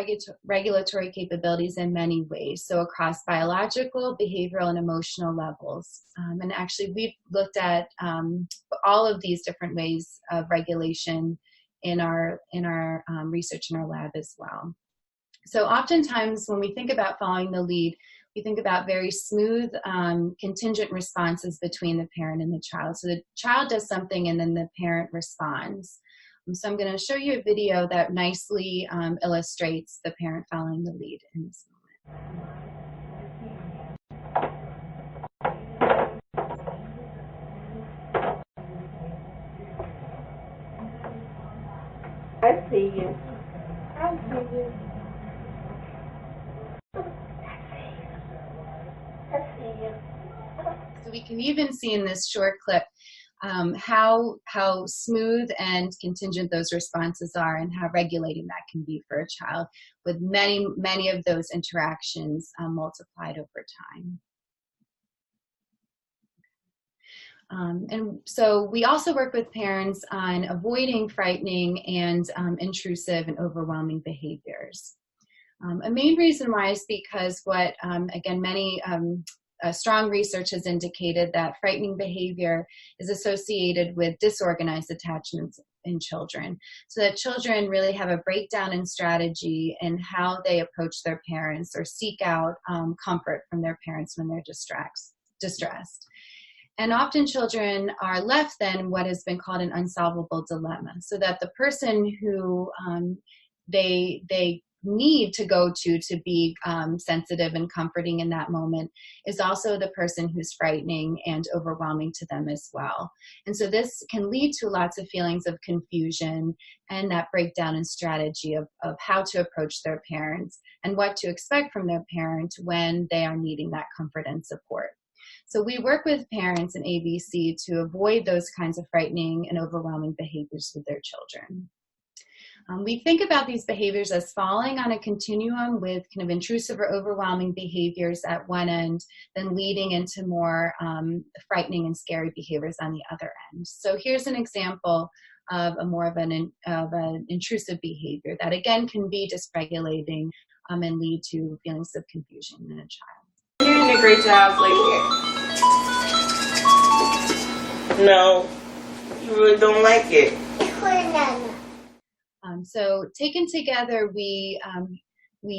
regulatory capabilities in many ways, so across biological, behavioral, and emotional levels. And actually, we've looked at all of these different ways of regulation in our research in our lab as well. So oftentimes when we think about following the lead, we think about very smooth contingent responses between the parent and the child. So the child does something and then the parent responds. So I'm going to show you a video that nicely illustrates the parent following the lead in this moment. I see you. I see you. I see you. So we can even see in this short clip how smooth and contingent those responses are and how regulating that can be for a child with many of those interactions multiplied over time. And so we also work with parents on avoiding frightening and intrusive and overwhelming behaviors. A main reason why is because what, again, many strong research has indicated that frightening behavior is associated with disorganized attachments in children. So that children really have a breakdown in strategy in how they approach their parents or seek out comfort from their parents when they're distressed. And often children are left then what has been called an unsolvable dilemma, so that the person who they need to go to be sensitive and comforting in that moment is also the person who's frightening and overwhelming to them as well. And so this can lead to lots of feelings of confusion and that breakdown in strategy of how to approach their parents and what to expect from their parent when they are needing that comfort and support. So we work with parents in ABC to avoid those kinds of frightening and overwhelming behaviors with their children. We think about these behaviors as falling on a continuum with kind of intrusive or overwhelming behaviors at one end, then leading into more frightening and scary behaviors on the other end. So here's an example of more of an intrusive behavior that again can be dysregulating and lead to feelings of confusion in a child. You're doing a great job, lady. No, you really don't like it. So taken together, we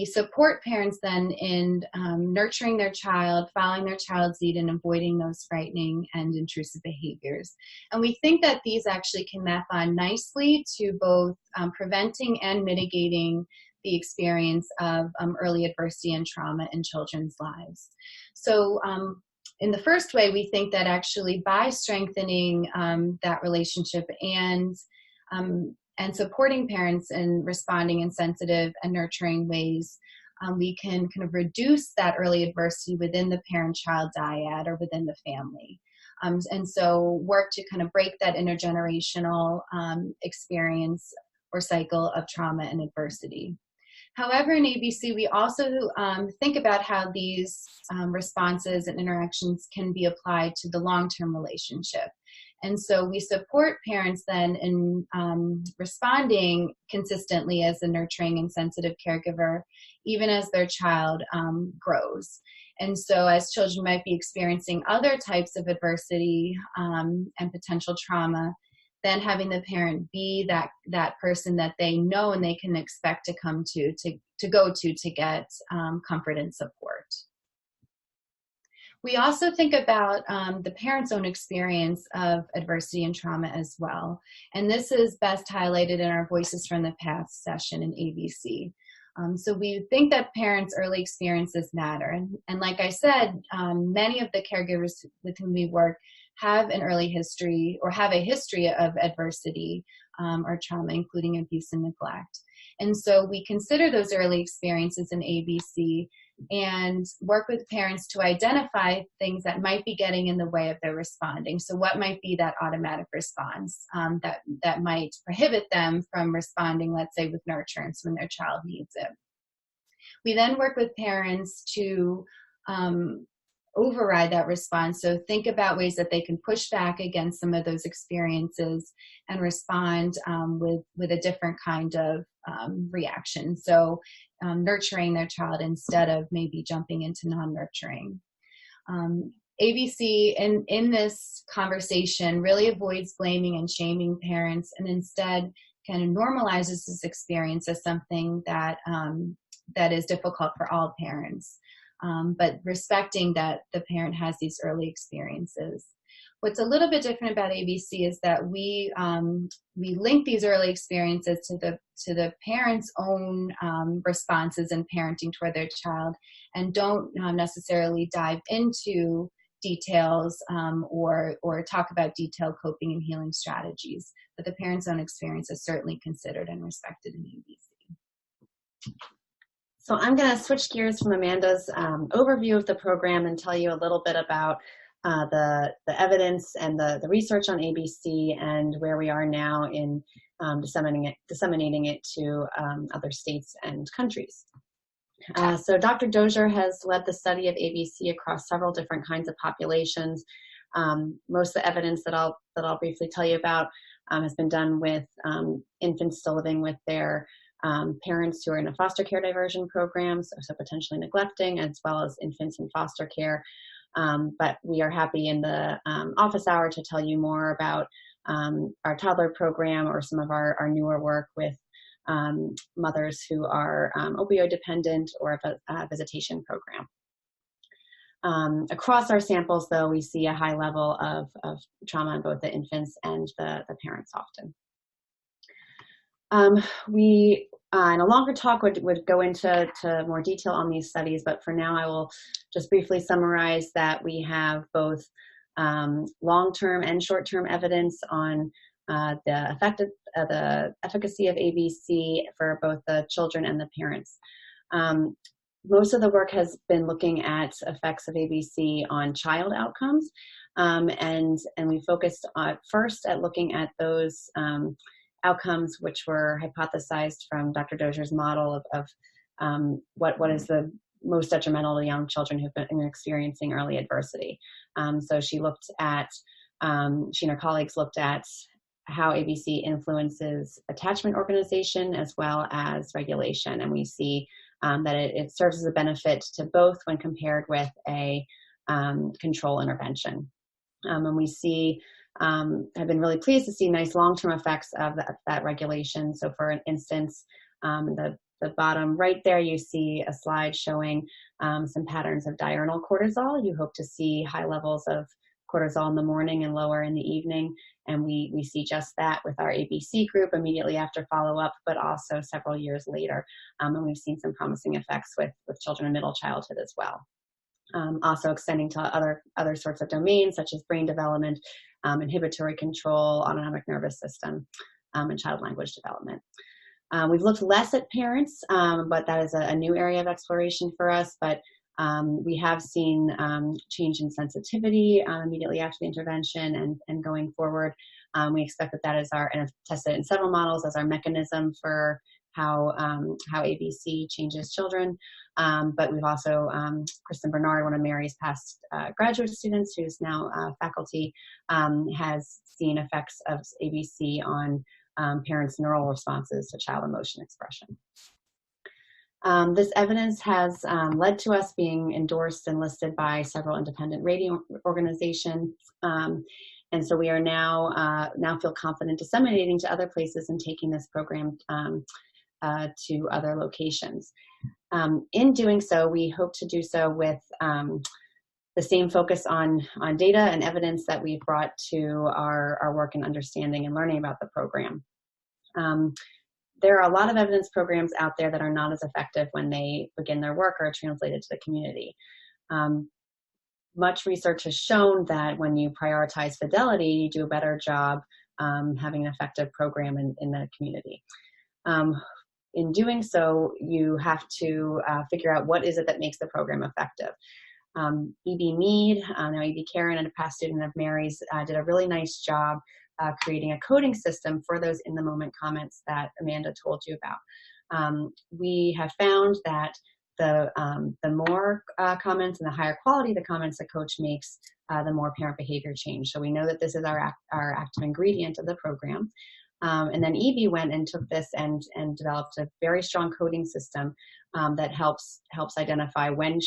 support parents then in nurturing their child, following their child's lead, and avoiding those frightening and intrusive behaviors. And we think that these actually can map on nicely to both preventing and mitigating the experience of early adversity and trauma in children's lives. So in the first way, we think that actually by strengthening that relationship and supporting parents in responding in sensitive and nurturing ways, we can kind of reduce that early adversity within the parent-child dyad or within the family. And so work to kind of break that intergenerational experience or cycle of trauma and adversity. However, in ABC, we also think about how these responses and interactions can be applied to the long-term relationship. And so we support parents then in responding consistently as a nurturing and sensitive caregiver, even as their child grows. And so as children might be experiencing other types of adversity and potential trauma, then having the parent be that person that they know and they can expect to come to go to get comfort and support. We also think about the parent's own experience of adversity and trauma as well. And this is best highlighted in our Voices from the Past session in ABC. So we think that parents' early experiences matter. And like I said, many of the caregivers with whom we work have an early history or have a history of adversity or trauma, including abuse and neglect. And so we consider those early experiences in ABC and work with parents to identify things that might be getting in the way of their responding. So what might be that automatic response that might prohibit them from responding, let's say, with nurturance when their child needs it. We then work with parents to override that response. So think about ways that they can push back against some of those experiences and respond with a different kind of reaction. So nurturing their child instead of maybe jumping into non-nurturing. ABC in this conversation really avoids blaming and shaming parents and instead kind of normalizes this experience as something that is difficult for all parents. But respecting that the parent has these early experiences. What's a little bit different about ABC is that we link these early experiences to the parent's own responses and parenting toward their child, and don't necessarily dive into details or talk about detailed coping and healing strategies. But the parent's own experience is certainly considered and respected in ABC. So I'm going to switch gears from Amanda's overview of the program and tell you a little bit about the evidence and the research on ABC and where we are now in disseminating it to other states and countries. So Dr. Dozier has led the study of ABC across several different kinds of populations. Most of the evidence that I'll briefly tell you about has been done with infants still living with their parents who are in a foster care diversion program, so potentially neglecting, as well as infants in foster care. But we are happy in the office hour to tell you more about our toddler program or some of our newer work with mothers who are opioid dependent or a visitation program. Across our samples, though, we see a high level of trauma in both the infants and the parents often. We, in a longer talk, would go into more detail on these studies, but for now I will just briefly summarize that we have both long-term and short-term evidence on the efficacy of ABC for both the children and the parents. Most of the work has been looking at effects of ABC on child outcomes, and we focused first at looking at those outcomes which were hypothesized from Dr. Dozier's model of what is the most detrimental to young children who've been experiencing early adversity. So she looked at, she and her colleagues looked at how ABC influences attachment organization as well as regulation, and we see that it serves as a benefit to both when compared with a control intervention. And we see, have been really pleased to see nice long-term effects of that regulation. So for instance, the bottom right there, you see a slide showing some patterns of diurnal cortisol. You hope to see high levels of cortisol in the morning and lower in the evening. And we see just that with our ABC group immediately after follow-up, but also several years later. And we've seen some promising effects with children in middle childhood as well. Also extending to other sorts of domains such as brain development, inhibitory control, autonomic nervous system, and child language development. We've looked less at parents, but that is a new area of exploration for us. But we have seen change in sensitivity immediately after the intervention, and going forward, we expect that is and have tested it in several models as our mechanism for how ABC changes children. But we've also, Kristen Bernard, one of Mary's past graduate students who's now faculty, has seen effects of ABC on parents' neural responses to child emotion expression. This evidence has led to us being endorsed and listed by several independent rating organizations. And so we are now feel confident disseminating to other places and taking this program to other locations. In doing so, we hope to do so with the same focus on data and evidence that we've brought to our work in understanding and learning about the program. There are a lot of evidence programs out there that are not as effective when they begin their work or are translated to the community. Much research has shown that when you prioritize fidelity, you do a better job having an effective program in the community. In doing so, you have to figure out what is it that makes the program effective. E.B. Mead, now E.B. Karen, and a past student of Mary's, did a really nice job creating a coding system for those in-the-moment comments that Amanda told you about. We have found that the more comments and the higher quality the comments the coach makes, the more parent behavior change. So we know that this is our active ingredient of the program. And then E.B. went and took this and developed a very strong coding system that helps identify when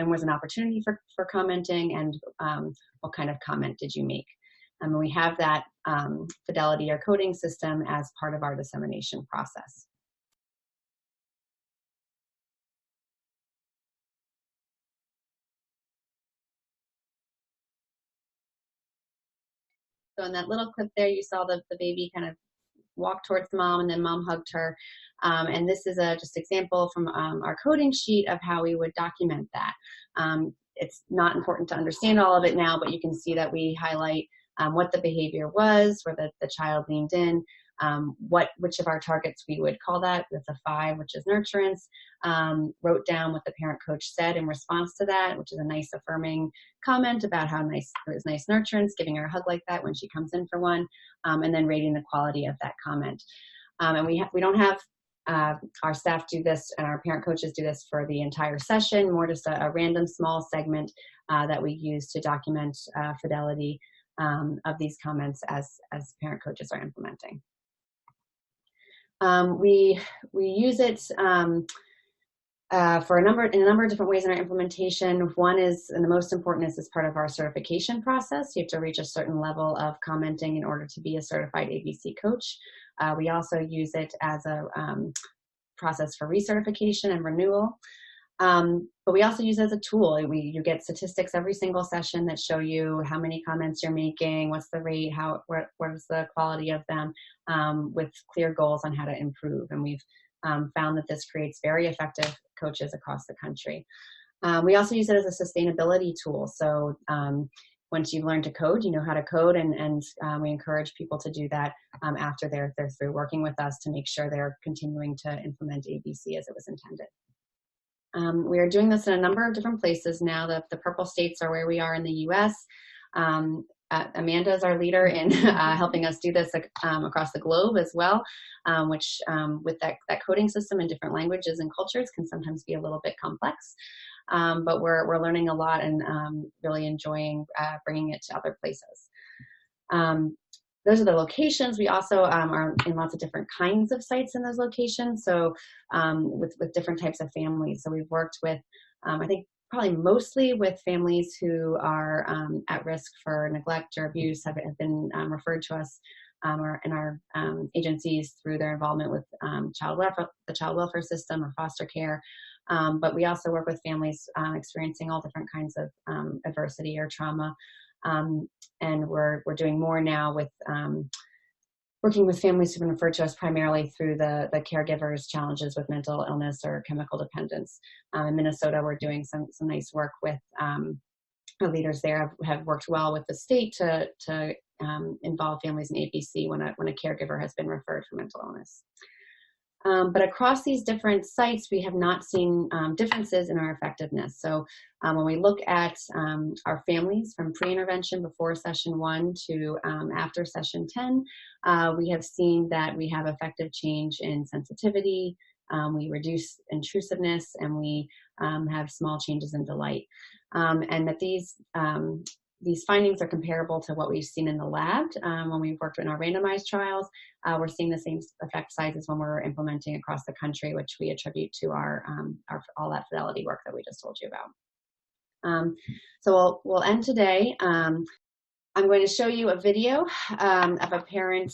was an opportunity for commenting, and what kind of comment did you make. And we have that fidelity or coding system as part of our dissemination process. So in that little clip there, you saw the baby kind of walk towards mom, and then mom hugged her. And this is just example from our coding sheet of how we would document that. It's not important to understand all of it now, but you can see that we highlight what the behavior was, where the child leaned in, which of our targets we would call that, with a 5, which is nurturance, wrote down what the parent coach said in response to that, which is a nice affirming comment about how nice it was, nice nurturance, giving her a hug like that when she comes in for one, and then rating the quality of that comment. And we don't have our staff do this, and our parent coaches do this for the entire session, more just a random small segment that we use to document fidelity of these comments as parent coaches are implementing. We use it in a number of different ways in our implementation. One is, and the most important, is as part of our certification process. You have to reach a certain level of commenting in order to be a certified ABC coach. We also use it as a process for recertification and renewal. But we also use it as a tool. You get statistics every single session that show you how many comments you're making, what's the rate, what is the quality of them, with clear goals on how to improve. And we've found that this creates very effective coaches across the country. We also use it as a sustainability tool. So once you learn to code, you know how to code, and we encourage people to do that after they're through working with us to make sure they're continuing to implement ABC as it was intended. We are doing this in a number of different places now. The purple states are where we are in the U.S. Amanda is our leader in helping us do this across the globe as well, which with that coding system in different languages and cultures can sometimes be a little bit complex. But we're learning a lot and really enjoying bringing it to other places. Those are the locations. We also are in lots of different kinds of sites in those locations, so with different types of families. So we've worked with, I think, probably mostly with families who are at risk for neglect or abuse, have been referred to us or in our agencies through their involvement with the child welfare system or foster care. But we also work with families experiencing all different kinds of adversity or trauma. And we're doing more now with working with families who've been referred to us primarily through the caregivers' challenges with mental illness or chemical dependence. In Minnesota, we're doing some nice work with the leaders there have worked well with the state to involve families in ABC when a caregiver has been referred for mental illness. But across these different sites, we have not seen differences in our effectiveness. So when we look at our families from pre-intervention before session 1 to after session 10, we have seen that we have effective change in sensitivity, we reduce intrusiveness, and we have small changes in delight. And that these findings are comparable to what we've seen in the lab when we've worked in our randomized trials. We're seeing the same effect sizes when we're implementing across the country, which we attribute to our all that fidelity work that we just told you about. So we'll end today. I'm going to show you a video of a parent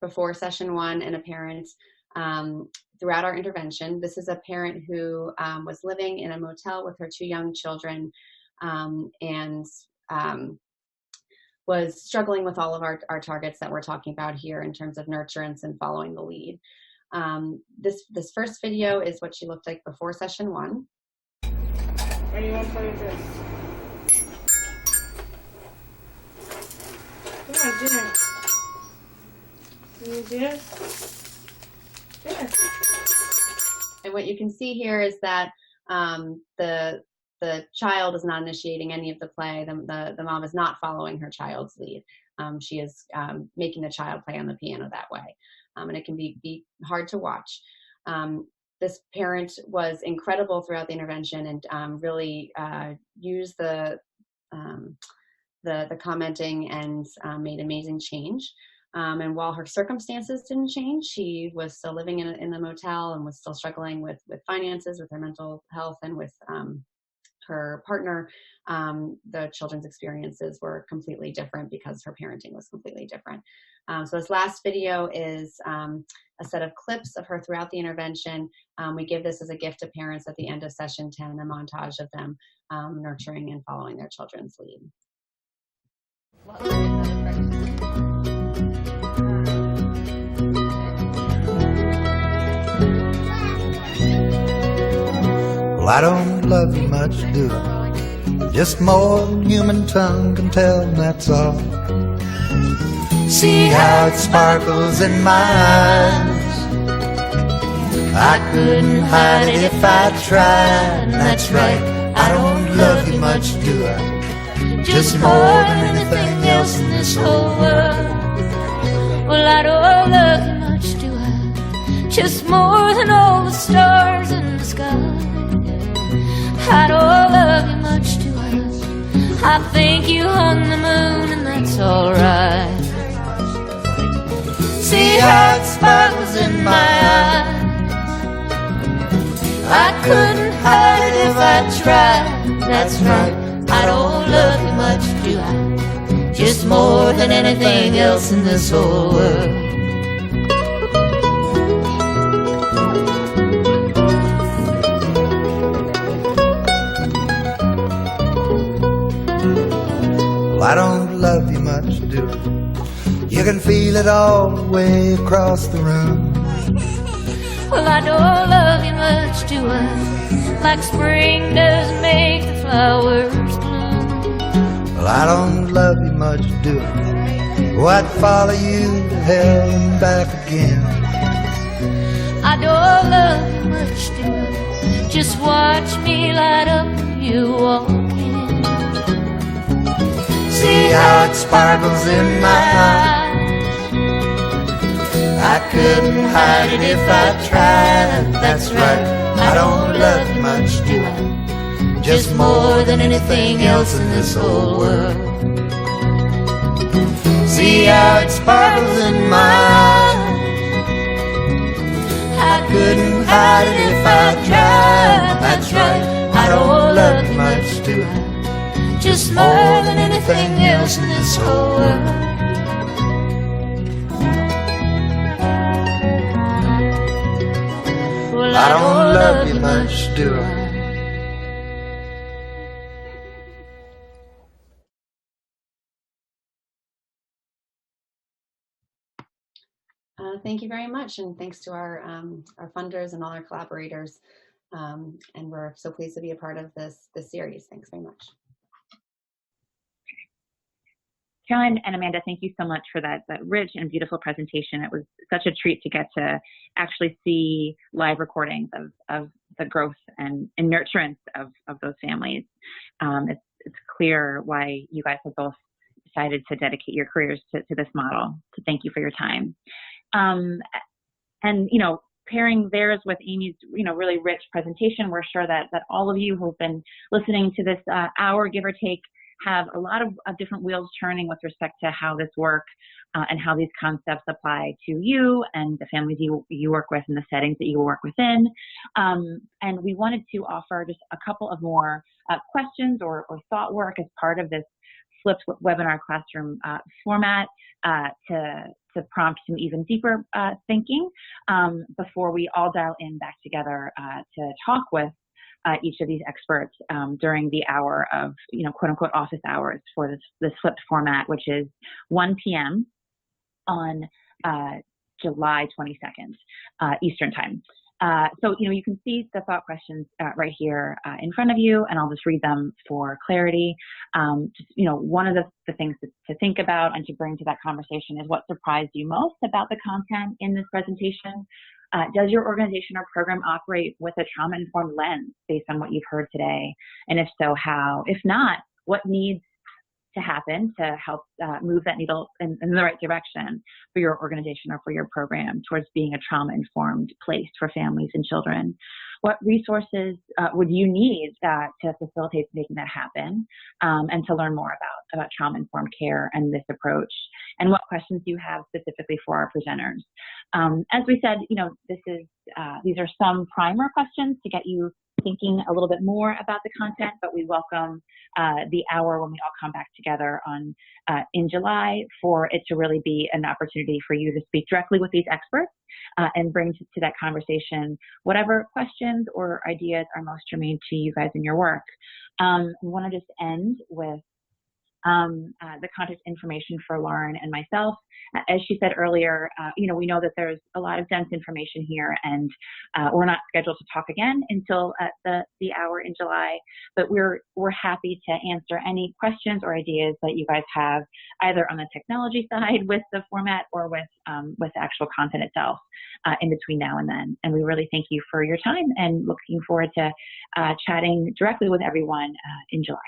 before session 1 and a parent throughout our intervention. This is a parent who was living in a motel with her 2 young children and was struggling with all of our targets that we're talking about here in terms of nurturance and following the lead. This first video is what she looked like before session 1. What do you want to play with this? Come on, dinner. Can you do it? Dinner. And what you can see here is that the child is not initiating any of the play. The mom is not following her child's lead. She is making the child play on the piano that way. And it can be hard to watch. This parent was incredible throughout the intervention and really used the commenting and made amazing change. And while her circumstances didn't change, she was still living in the motel and was still struggling with finances, with her mental health, and with her partner. The children's experiences were completely different because her parenting was completely different. So this last video is a set of clips of her throughout the intervention. We give this as a gift to parents at the end of session 10, a montage of them nurturing and following their children's lead. Well, I don't love you much, do I? Just more than human tongue can tell, and that's all. See how it sparkles in my eyes. I couldn't hide it if I tried, and that's right. I don't love you much, do I? Just more than anything else in this whole world. Well, I don't love you much, do I? Just more than all the stars in the sky. I don't love you much, do I? I think you hung the moon, and that's alright. See how it sparkles in my eyes. I couldn't hide it if I tried. That's right, I don't love you much, do I? Just more than anything else in this whole world. I don't love you much, do I? You can feel it all the way across the room. Well, I don't love you much, do I? Like spring doesn't make the flowers bloom. Well, I don't love you much, do I? Oh, I'd follow you to hell and back again. I don't love you much, do I? Just watch me light up you walking. See how it sparkles in my eyes. I couldn't hide it if I tried. That's right, I don't love you much, do I? Just more than anything else in this whole world. See how it sparkles in my eyes. I couldn't hide it if I tried. That's right, I don't love you much, do I? Just more than anything else in this whole world. Well, I don't love you much, do I? Thank you very much, and thanks to our funders and all our collaborators. And we're so pleased to be a part of this series. Thanks very much. Caroline and Amanda, thank you so much for that rich and beautiful presentation. It was such a treat to get to actually see live recordings of the growth and nurturance of those families. It's clear why you guys have both decided to dedicate your careers to this model. So thank you for your time. And, you know, pairing theirs with Amy's, you know, really rich presentation, we're sure that all of you who've been listening to this hour, give or take, have a lot of different wheels turning with respect to how this works and how these concepts apply to you and the families you work with and the settings that you work within. And we wanted to offer just a couple of more questions or thought work as part of this flipped webinar classroom format to prompt some even deeper thinking before we all dial in back together to talk with each of these experts during the hour of, you know, quote unquote office hours for this flipped format, which is 1 p.m. on July 22nd Eastern time. So, you know, you can see the thought questions right here in front of you, and I'll just read them for clarity. Just, you know, one of the things to think about and to bring to that conversation is what surprised you most about the content in this presentation. Does your organization or program operate with a trauma-informed lens based on what you've heard today? And if so, how? If not, what needs to happen to help move that needle in the right direction for your organization or for your program towards being a trauma-informed place for families and children? What resources would you need to facilitate making that happen and to learn more about trauma-informed care and this approach? And what questions do you have specifically for our presenters? As we said, you know, these are some primer questions to get you thinking a little bit more about the content, but we welcome the hour when we all come back together in July for it to really be an opportunity for you to speak directly with these experts and bring to that conversation whatever questions or ideas are most germane to you guys in your work. We want to just end with the contact information for Lauren and myself. As she said earlier, you know, we know that there's a lot of dense information here, and we're not scheduled to talk again until the hour in July, but we're happy to answer any questions or ideas that you guys have, either on the technology side with the format or with the actual content itself in between now and then. And we really thank you for your time and looking forward to chatting directly with everyone in July.